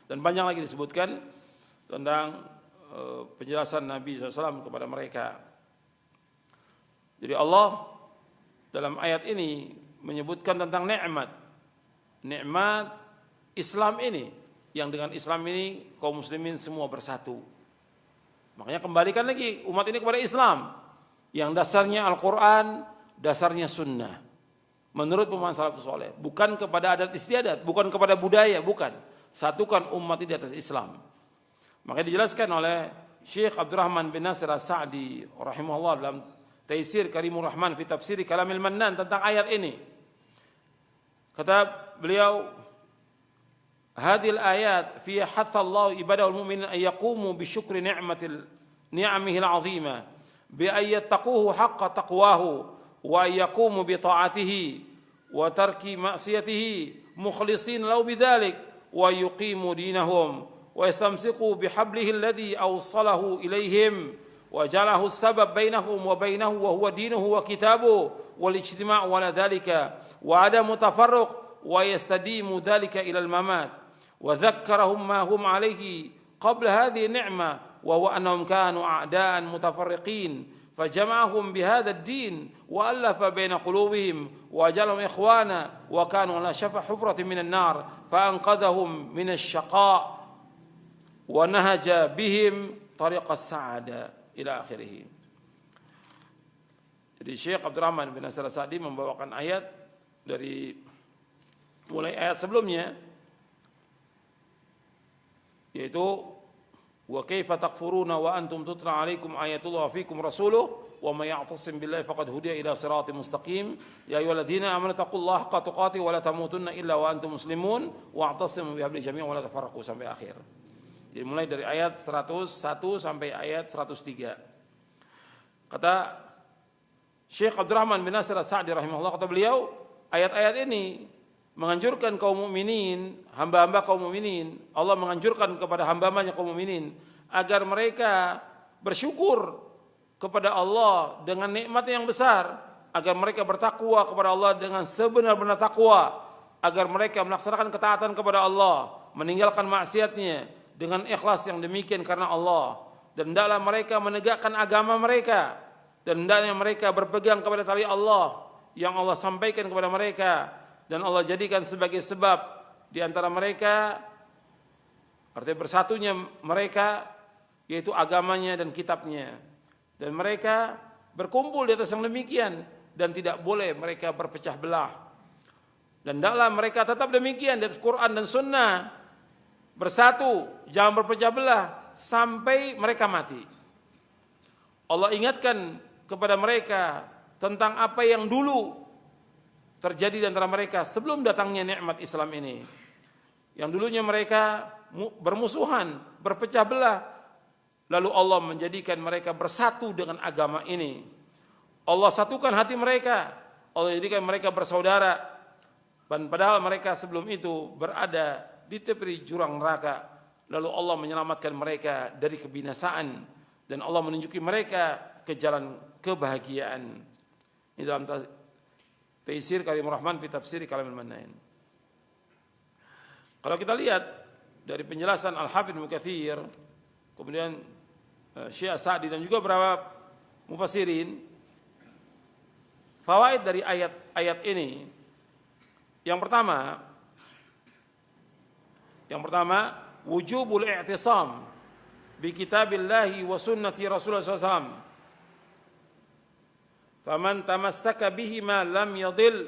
Dan banyak lagi disebutkan tentang penjelasan Nabi SAW kepada mereka. Jadi Allah dalam ayat ini menyebutkan tentang nikmat Islam ini, yang dengan Islam ini kaum muslimin semua bersatu. Makanya kembalikan lagi umat ini kepada Islam yang dasarnya Al-Quran, dasarnya sunnah menurut pemahaman salafus saleh, bukan kepada adat istiadat, bukan kepada budaya, bukan. Satukan umat ini di atas Islam. Makanya dijelaskan oleh Syekh Abdurrahman bin Nasir As-Sa'di rahimahullah dalam Taisir Karimur Rahman fi Tafsir Kalamil Mannan tentang ayat ini. Kata beliau, hadhil ayat fi hatha Allah ibadahul mu'minin an yaqumu bi syukri ni'amihi al-'azimah bi an yattaquhu haqqa taqwahu wa an yaqumu bi ta'atihi wa tarki ma'siyatihi mukhlishin lahu bidzalik wa yuqimu dinahum wa yastamsiku bihablihi alladhi awsalahu ilayhim wa ja'alahu as-sabab bainahum wa bainahu wa huwa dinuhu wa kitabuhu wal ijtima' wala dhalika wa adamu tafarruq wa yastadimu dhalika ila al-mamat wa dzakkarahum ma hum alayhi qabla hadhihi ni'mah wa huwa annahum kanu a'daan mutafarriqin fajama'ahum bihadha ad-din wa allafa baina qulubihim wa jalahum ikhwana wa kanu ala shafa hufratin min an-nar fa anqadhahum min asy-syaqa' wa nahaja bihim tariqa as-sa'ada ila akhirih. Jadi Syekh Abdurrahman bin Nasir As-Sa'di membawakan ayat dari mulai ayat sebelumnya, yaitu wa kaifa takfuruna wa antum tutla alaikum ayatullah fikum rasuluh wa may ya'tasim billahi faqad hudiya ila siratin mustaqim ya ayyuhalladzina amanu taqullaha haqqa tuqatih wa la tamutunna illa wa antum muslimun wa'tasimu bihablillahi jami'an wa la tafarraqu sampai akhir. Jadi mulai dari ayat 101 sampai ayat 103. Kata Syekh Abdurrahman bin Nasir As-Sa'di rahimahullah, kata beliau, ayat-ayat ini menganjurkan kaum mukminin, hamba-hamba kaum mukminin, Allah menganjurkan kepada hamba-hambanya kaum mukminin agar mereka bersyukur kepada Allah dengan nikmat yang besar, agar mereka bertakwa kepada Allah dengan sebenar-benar takwa, agar mereka melaksanakan ketaatan kepada Allah, meninggalkan maksiatnya dengan ikhlas yang demikian karena Allah, dan hendaklah mereka menegakkan agama mereka, dan hendaknya mereka berpegang kepada tali Allah yang Allah sampaikan kepada mereka, dan Allah jadikan sebagai sebab di antara mereka, artinya bersatunya mereka, yaitu agamanya dan kitabnya, dan mereka berkumpul di atas yang demikian, dan tidak boleh mereka berpecah belah, dan hendaklah mereka tetap demikian di atas Quran dan Sunnah, bersatu, jangan berpecah belah sampai mereka mati. Allah ingatkan kepada mereka tentang apa yang dulu terjadi di antara mereka sebelum datangnya nikmat Islam ini. Yang dulunya mereka bermusuhan, berpecah belah. Lalu Allah menjadikan mereka bersatu dengan agama ini. Allah satukan hati mereka. Allah jadikan mereka bersaudara. Dan padahal mereka sebelum itu berada di tepi jurang neraka. Lalu Allah menyelamatkan mereka dari kebinasaan. Dan Allah menunjuki mereka ke jalan kebahagiaan. Ini dalam Taisir Karimur Rahman fi Tafsir Kalamil Mannain. Kalau kita lihat dari penjelasan Al-Hafidz Ibnu Katsir, kemudian Syekh Sa'di dan juga beberapa mufassirin, fawaid dari ayat ini, yang pertama wujubul i'tisam bi kitabillahi wa sunnati Rasulullah SAW. Faman tamassaka bihima lam yadhil.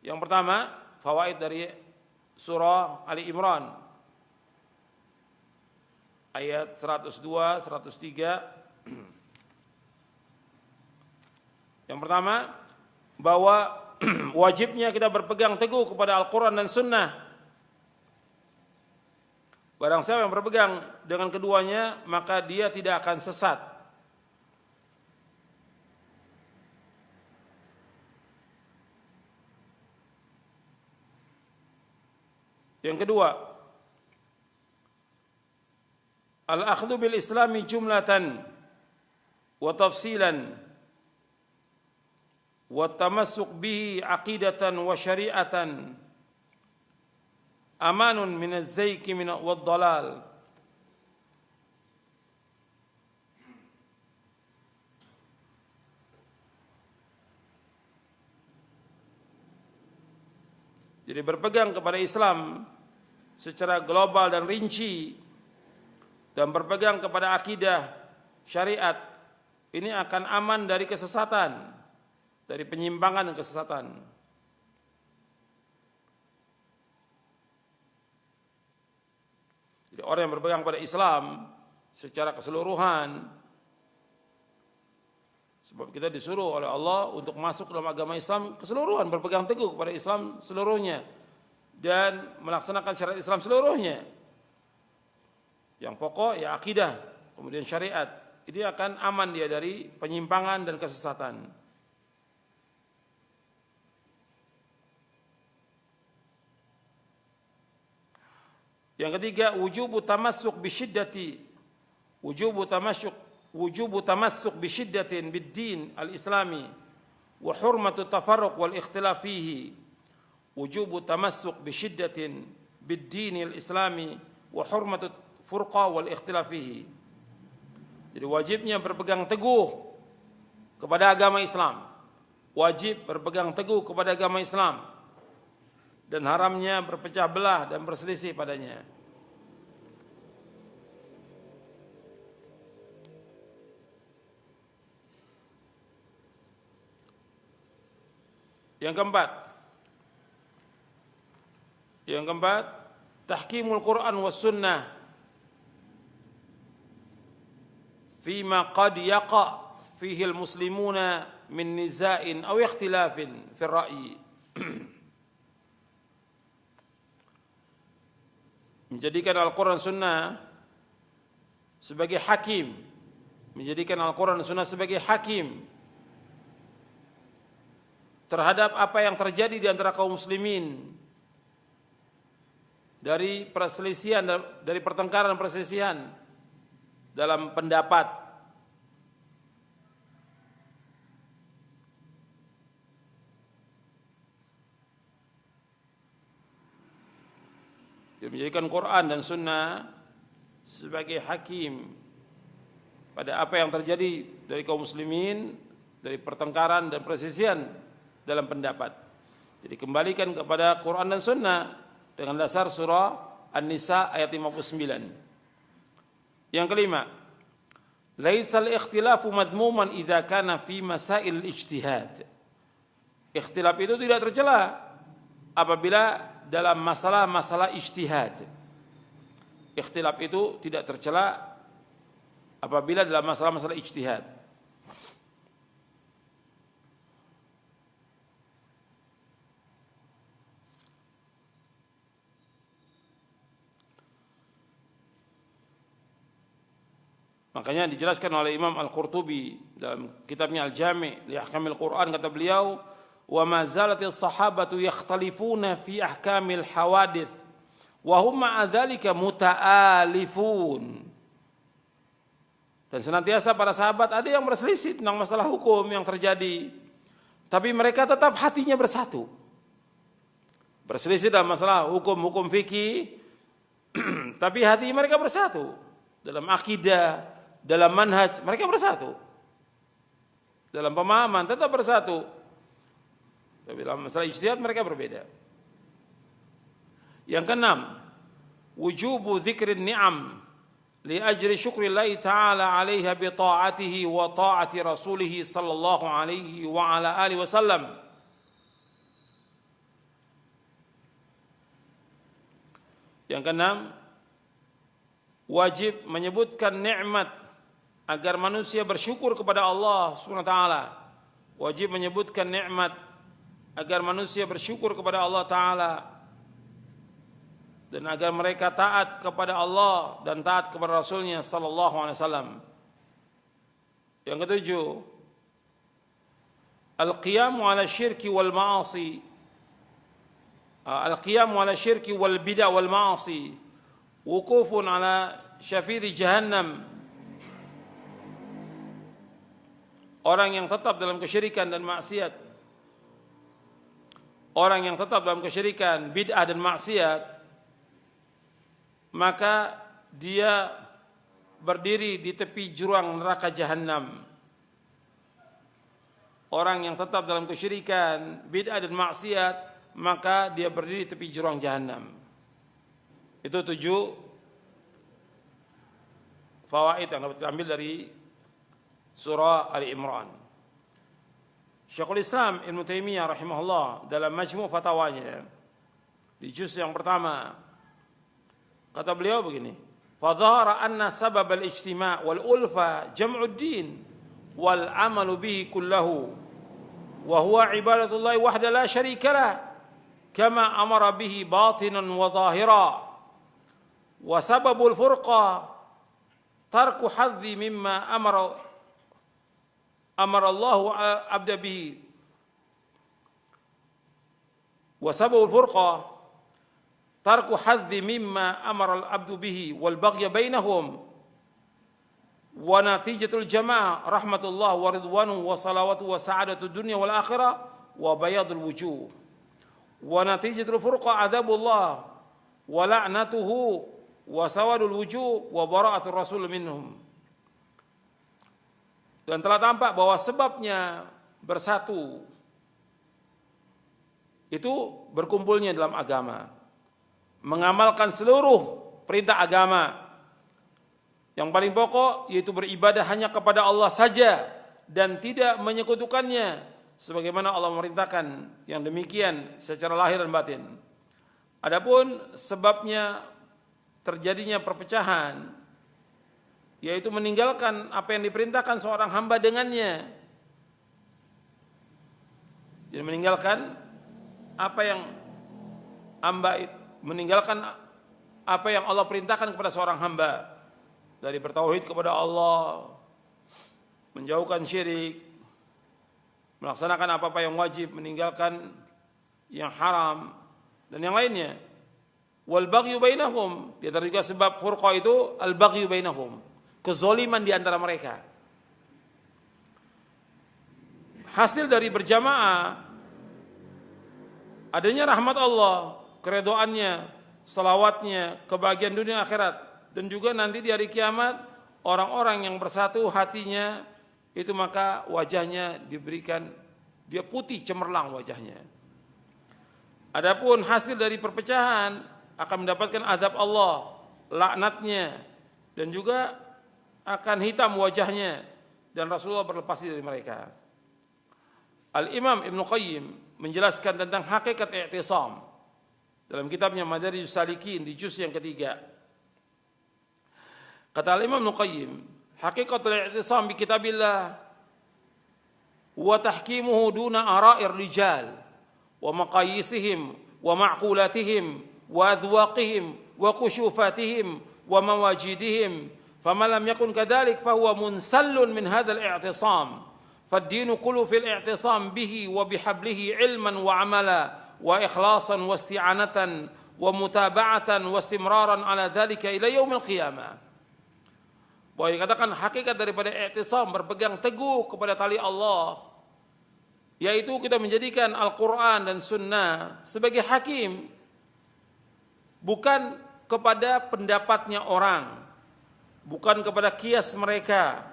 Yang pertama, fawaid dari surah Ali Imran ayat 102, 103. Yang pertama, bahwa wajibnya kita berpegang teguh kepada Al-Quran dan Sunnah. Barang siapa yang berpegang dengan keduanya, maka dia tidak akan sesat. Yang kedua, al-akhdhu bil islami jumlatan wa tafsilan wa tamassuk bihi aqidatan wa syari'atan amanun min az-zayki wad dalal. Jadi berpegang kepada Islam secara global dan rinci dan berpegang kepada akidah syariat ini akan aman dari kesesatan, dari penyimpangan dan kesesatan. Jadi orang yang berpegang pada Islam secara keseluruhan, sebab kita disuruh oleh Allah untuk masuk dalam agama Islam keseluruhan, berpegang teguh kepada Islam seluruhnya dan melaksanakan syariat Islam seluruhnya. Yang pokok ya akidah, kemudian syariat. Ini akan aman dia dari penyimpangan dan kesesatan. Yang ketiga, wujubu tamassuk bisyiddatin bid-din al-islami wa hurmatu tafarruq wal ikhtilaf fihi. Wujubu tamassuk bisyiddatin bid-din al-islami wa hurmatu furqa wal ikhtilaf fihi. Jadi wajibnya berpegang teguh kepada agama Islam. Wajib berpegang teguh kepada agama Islam dan haramnya berpecah belah dan berselisih padanya. Yang keempat, tahkimul Quran was sunnah fima qad yaqa fihi al-muslimuna min niza'in aw ikhtilafin fi ar-ra'yi. Menjadikan Al-Quran Sunnah sebagai hakim, menjadikan Al-Quran Sunnah sebagai hakim terhadap apa yang terjadi di antara kaum muslimin dari perselisihan, dari pertengkaran dan perselisihan dalam pendapat. Dia menjadikan Quran dan Sunnah sebagai hakim pada apa yang terjadi dari kaum muslimin, dari pertengkaran dan perselisihan dalam pendapat. Jadi kembalikan kepada Quran dan Sunnah dengan dasar surah An-Nisa ayat 59. Yang kelima, laisal ikhtilafu madhmuman idza kana fi masail ijtihad. Ikhtilaf itu tidak tercela apabila dalam masalah-masalah ijtihad. Ikhtilaf itu tidak tercela apabila dalam masalah-masalah ijtihad. Makanya dijelaskan oleh Imam Al-Qurtubi dalam kitabnya Al-Jami' li Ahkamil Quran, kata beliau, wa ma zalatis sahabatu yakhtalifuna fi ahkamil hawadits wa hum ma'a dzalika muta'alifun. Dan senantiasa para sahabat ada yang berselisih tentang masalah hukum yang terjadi, tapi mereka tetap hatinya bersatu. Berselisih dalam masalah hukum-hukum fikih, tapi hati mereka bersatu. Dalam akidah, dalam manhaj, mereka bersatu. Dalam pemahaman tetap bersatu. Tapi dalam masalah ijtihad mereka berbeda. Yang keenam, wujubu dzikrin ni'am li ajri syukrillahi ta'ala 'alaiha bi ta'atihi wa ta'ati rasulih sallallahu alaihi wa ala alihi wasallam. Yang keenam, wajib menyebutkan nikmat agar manusia bersyukur kepada Allah Subhanahu wa taala. Wajib menyebutkan nikmat agar manusia bersyukur kepada Allah taala dan agar mereka taat kepada Allah dan taat kepada Rasulnya sallallahu alaihi wasallam. Yang ketujuh, al-qiyamu 'ala syirki wal ma'asi. Al-qiyamu 'ala syirki wal bid'ah wal ma'asi. Wukufun 'ala syafiri jahannam. Orang yang tetap dalam kesyirikan dan maksiat, orang yang tetap dalam kesyirikan, bid'ah dan maksiat, maka dia berdiri di tepi jurang neraka jahanam. Orang yang tetap dalam kesyirikan, bid'ah dan maksiat, maka dia berdiri di tepi jurang jahanam. Itu 7 fawaid yang dapat diambil dari surah Ali Imran. Syekhul Islam Ibnu Taimiyah rahimahullah dalam majmu' fatwanya di juz yang pertama, kata beliau begini, fadhara anna sabab al-ijtima' wal ulfa jam'ud din wal amalu bihi kullahu wa huwa ibadatullah wahda la syarika lah kama amara bihi batinan wa zahira wa sababul furqa tarku hadzi mimma amara Allah abda bihi wa sababul furqa tarku hadzi mimma amara al-abdu bihi wal baghy bainahum wa natijatul jamaah rahmatullah wa ridwanu wa salawatu wa sa'adatud dunya wal akhirah wa bayadul wujuh wa natijatul furqa adzabullah wa la'natuhu wa sawadul wujuh wa bara'atur rasul minhum. Dan telah tampak bahwa sebabnya bersatu itu berkumpulnya dalam agama, mengamalkan seluruh perintah agama. Yang paling pokok yaitu beribadah hanya kepada Allah saja dan tidak menyekutukannya, sebagaimana Allah memerintahkan yang demikian secara lahir dan batin. Adapun sebabnya terjadinya perpecahan, yaitu meninggalkan apa yang diperintahkan seorang hamba dengannya. Jadi meninggalkan apa yang meninggalkan apa yang Allah perintahkan kepada seorang hamba, dari bertauhid kepada Allah, menjauhkan syirik, melaksanakan apa-apa yang wajib, meninggalkan yang haram dan yang lainnya. Wal baghyu bainahum, di antara juga sebab furqah itu al baghyu bainahum, kezaliman di antara mereka. Hasil dari berjamaah adanya rahmat Allah, keredoannya, salawatnya, kebahagiaan dunia akhirat, dan juga nanti di hari kiamat orang-orang yang bersatu hatinya itu maka wajahnya diberikan, dia putih cemerlang wajahnya. Adapun hasil dari perpecahan akan mendapatkan azab Allah, laknatnya, dan juga akan hitam wajahnya, dan Rasulullah berlepas diri dari mereka. Al-Imam Ibnu Qayyim menjelaskan tentang hakikat i'tisam dalam kitabnya Madarijus Salikin di juz yang ketiga. Kata Al-Imam Ibnu Qayyim, hakikatul i'tisam bi kitabillah wa tahkimuhu duna ara'ir rijal wa maqayisihim wa ma'qulatihim wa adwaqihim wa kushufatihim wa mawajidihim Faman lam yakun kadzalik fahuwa munsallun min hadzal i'tisam. Fad-dinu kullu fil i'tisam bihi wa bihablihi ilman wa amala wa ikhlasan wa isti'anatan wa mutaba'atan wa istimraran ala dzalika ila yaumil qiyamah. Bahwa dikatakan hakikat daripada i'tisam, berpegang teguh kepada tali Allah, yaitu kita menjadikan Al-Quran dan Sunnah sebagai hakim, bukan kepada pendapatnya orang, bukan kepada kias mereka,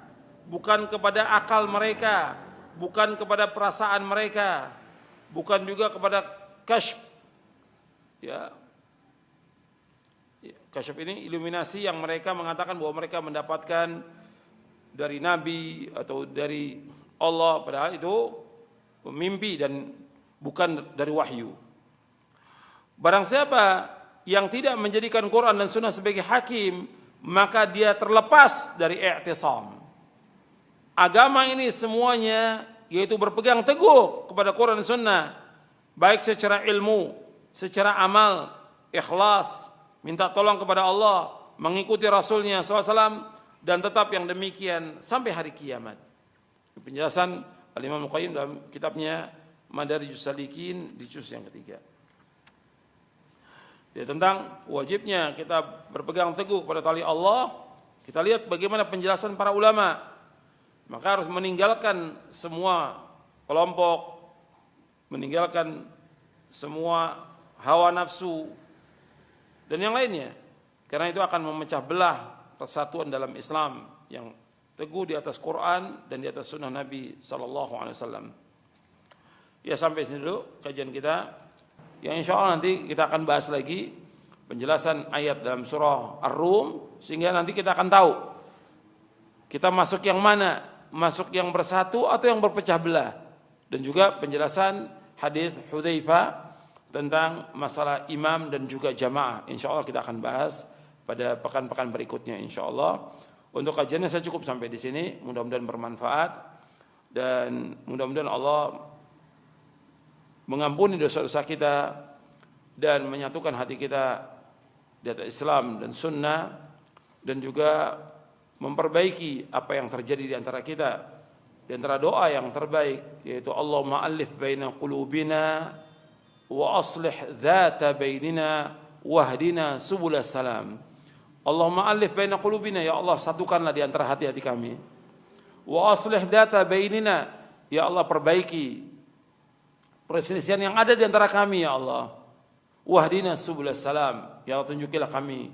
bukan kepada akal mereka, bukan kepada perasaan mereka, bukan juga kepada kasyf. Ya. Kasyf ini iluminasi yang mereka mengatakan bahwa mereka mendapatkan dari Nabi atau dari Allah, padahal itu mimpi dan bukan dari wahyu. Barang siapa yang tidak menjadikan Quran dan Sunnah sebagai hakim, maka dia terlepas dari i'tisam. Agama ini semuanya yaitu berpegang teguh kepada Quran dan Sunnah, baik secara ilmu, secara amal, ikhlas, minta tolong kepada Allah, mengikuti Rasulnya SAW, dan tetap yang demikian sampai hari kiamat. Penjelasan Al-Imam Al-Qayyim dalam kitabnya Madarijus Salikin di juz yang ketiga. Ya, tentang wajibnya kita berpegang teguh kepada tali Allah, kita lihat bagaimana penjelasan para ulama. Maka harus meninggalkan semua kelompok, meninggalkan semua hawa nafsu dan yang lainnya, karena itu akan memecah belah persatuan dalam Islam yang teguh di atas Quran dan di atas sunnah Nabi SAW. Ya, sampai sini dulu kajian kita. Yang insya Allah nanti kita akan bahas lagi penjelasan ayat dalam surah Ar-Rum, sehingga nanti kita akan tahu kita masuk yang mana, masuk yang bersatu atau yang berpecah belah. Dan juga penjelasan hadis Hudzaifah tentang masalah imam dan juga jamaah. Insya Allah kita akan bahas pada pekan-pekan berikutnya insya Allah. Untuk kajiannya saya cukup sampai di sini. Mudah-mudahan bermanfaat dan mudah-mudahan Allah mengampuni dosa-dosa kita dan menyatukan hati kita di atas Islam dan Sunnah, dan juga memperbaiki apa yang terjadi di antara kita. Di antara doa yang terbaik yaitu Allahumma alif baina qulubina wa aslih dzata bainina wahdina subulas salam. Allahumma alif baina qulubina, ya Allah satukanlah di antara hati-hati kami. Wa aslih dzata bainina, ya Allah perbaiki perselisihan yang ada di antara kami ya Allah. Wahdina subulas salam, ya Allah tunjukilah kami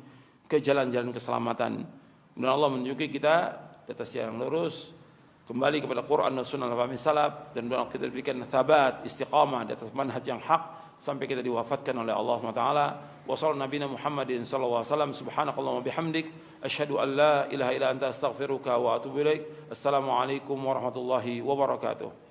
ke jalan-jalan keselamatan. Dan Allah menunjuki kita di atas jalan lurus, kembali kepada Quran dan Sunnah al-Fahmi Salaf, dan doa kita diberikan thabat, istiqamah di atas manhaj yang hak sampai kita diwafatkan oleh Allah SWT. Wa sallallahu nabiyana Muhammadin sallallahu alaihi wasallam. Subhanakallahumma bihamdik asyhadu an la ilaha illa anta astaghfiruka wa atubu ilaik. Assalamualaikum warahmatullahi wabarakatuh.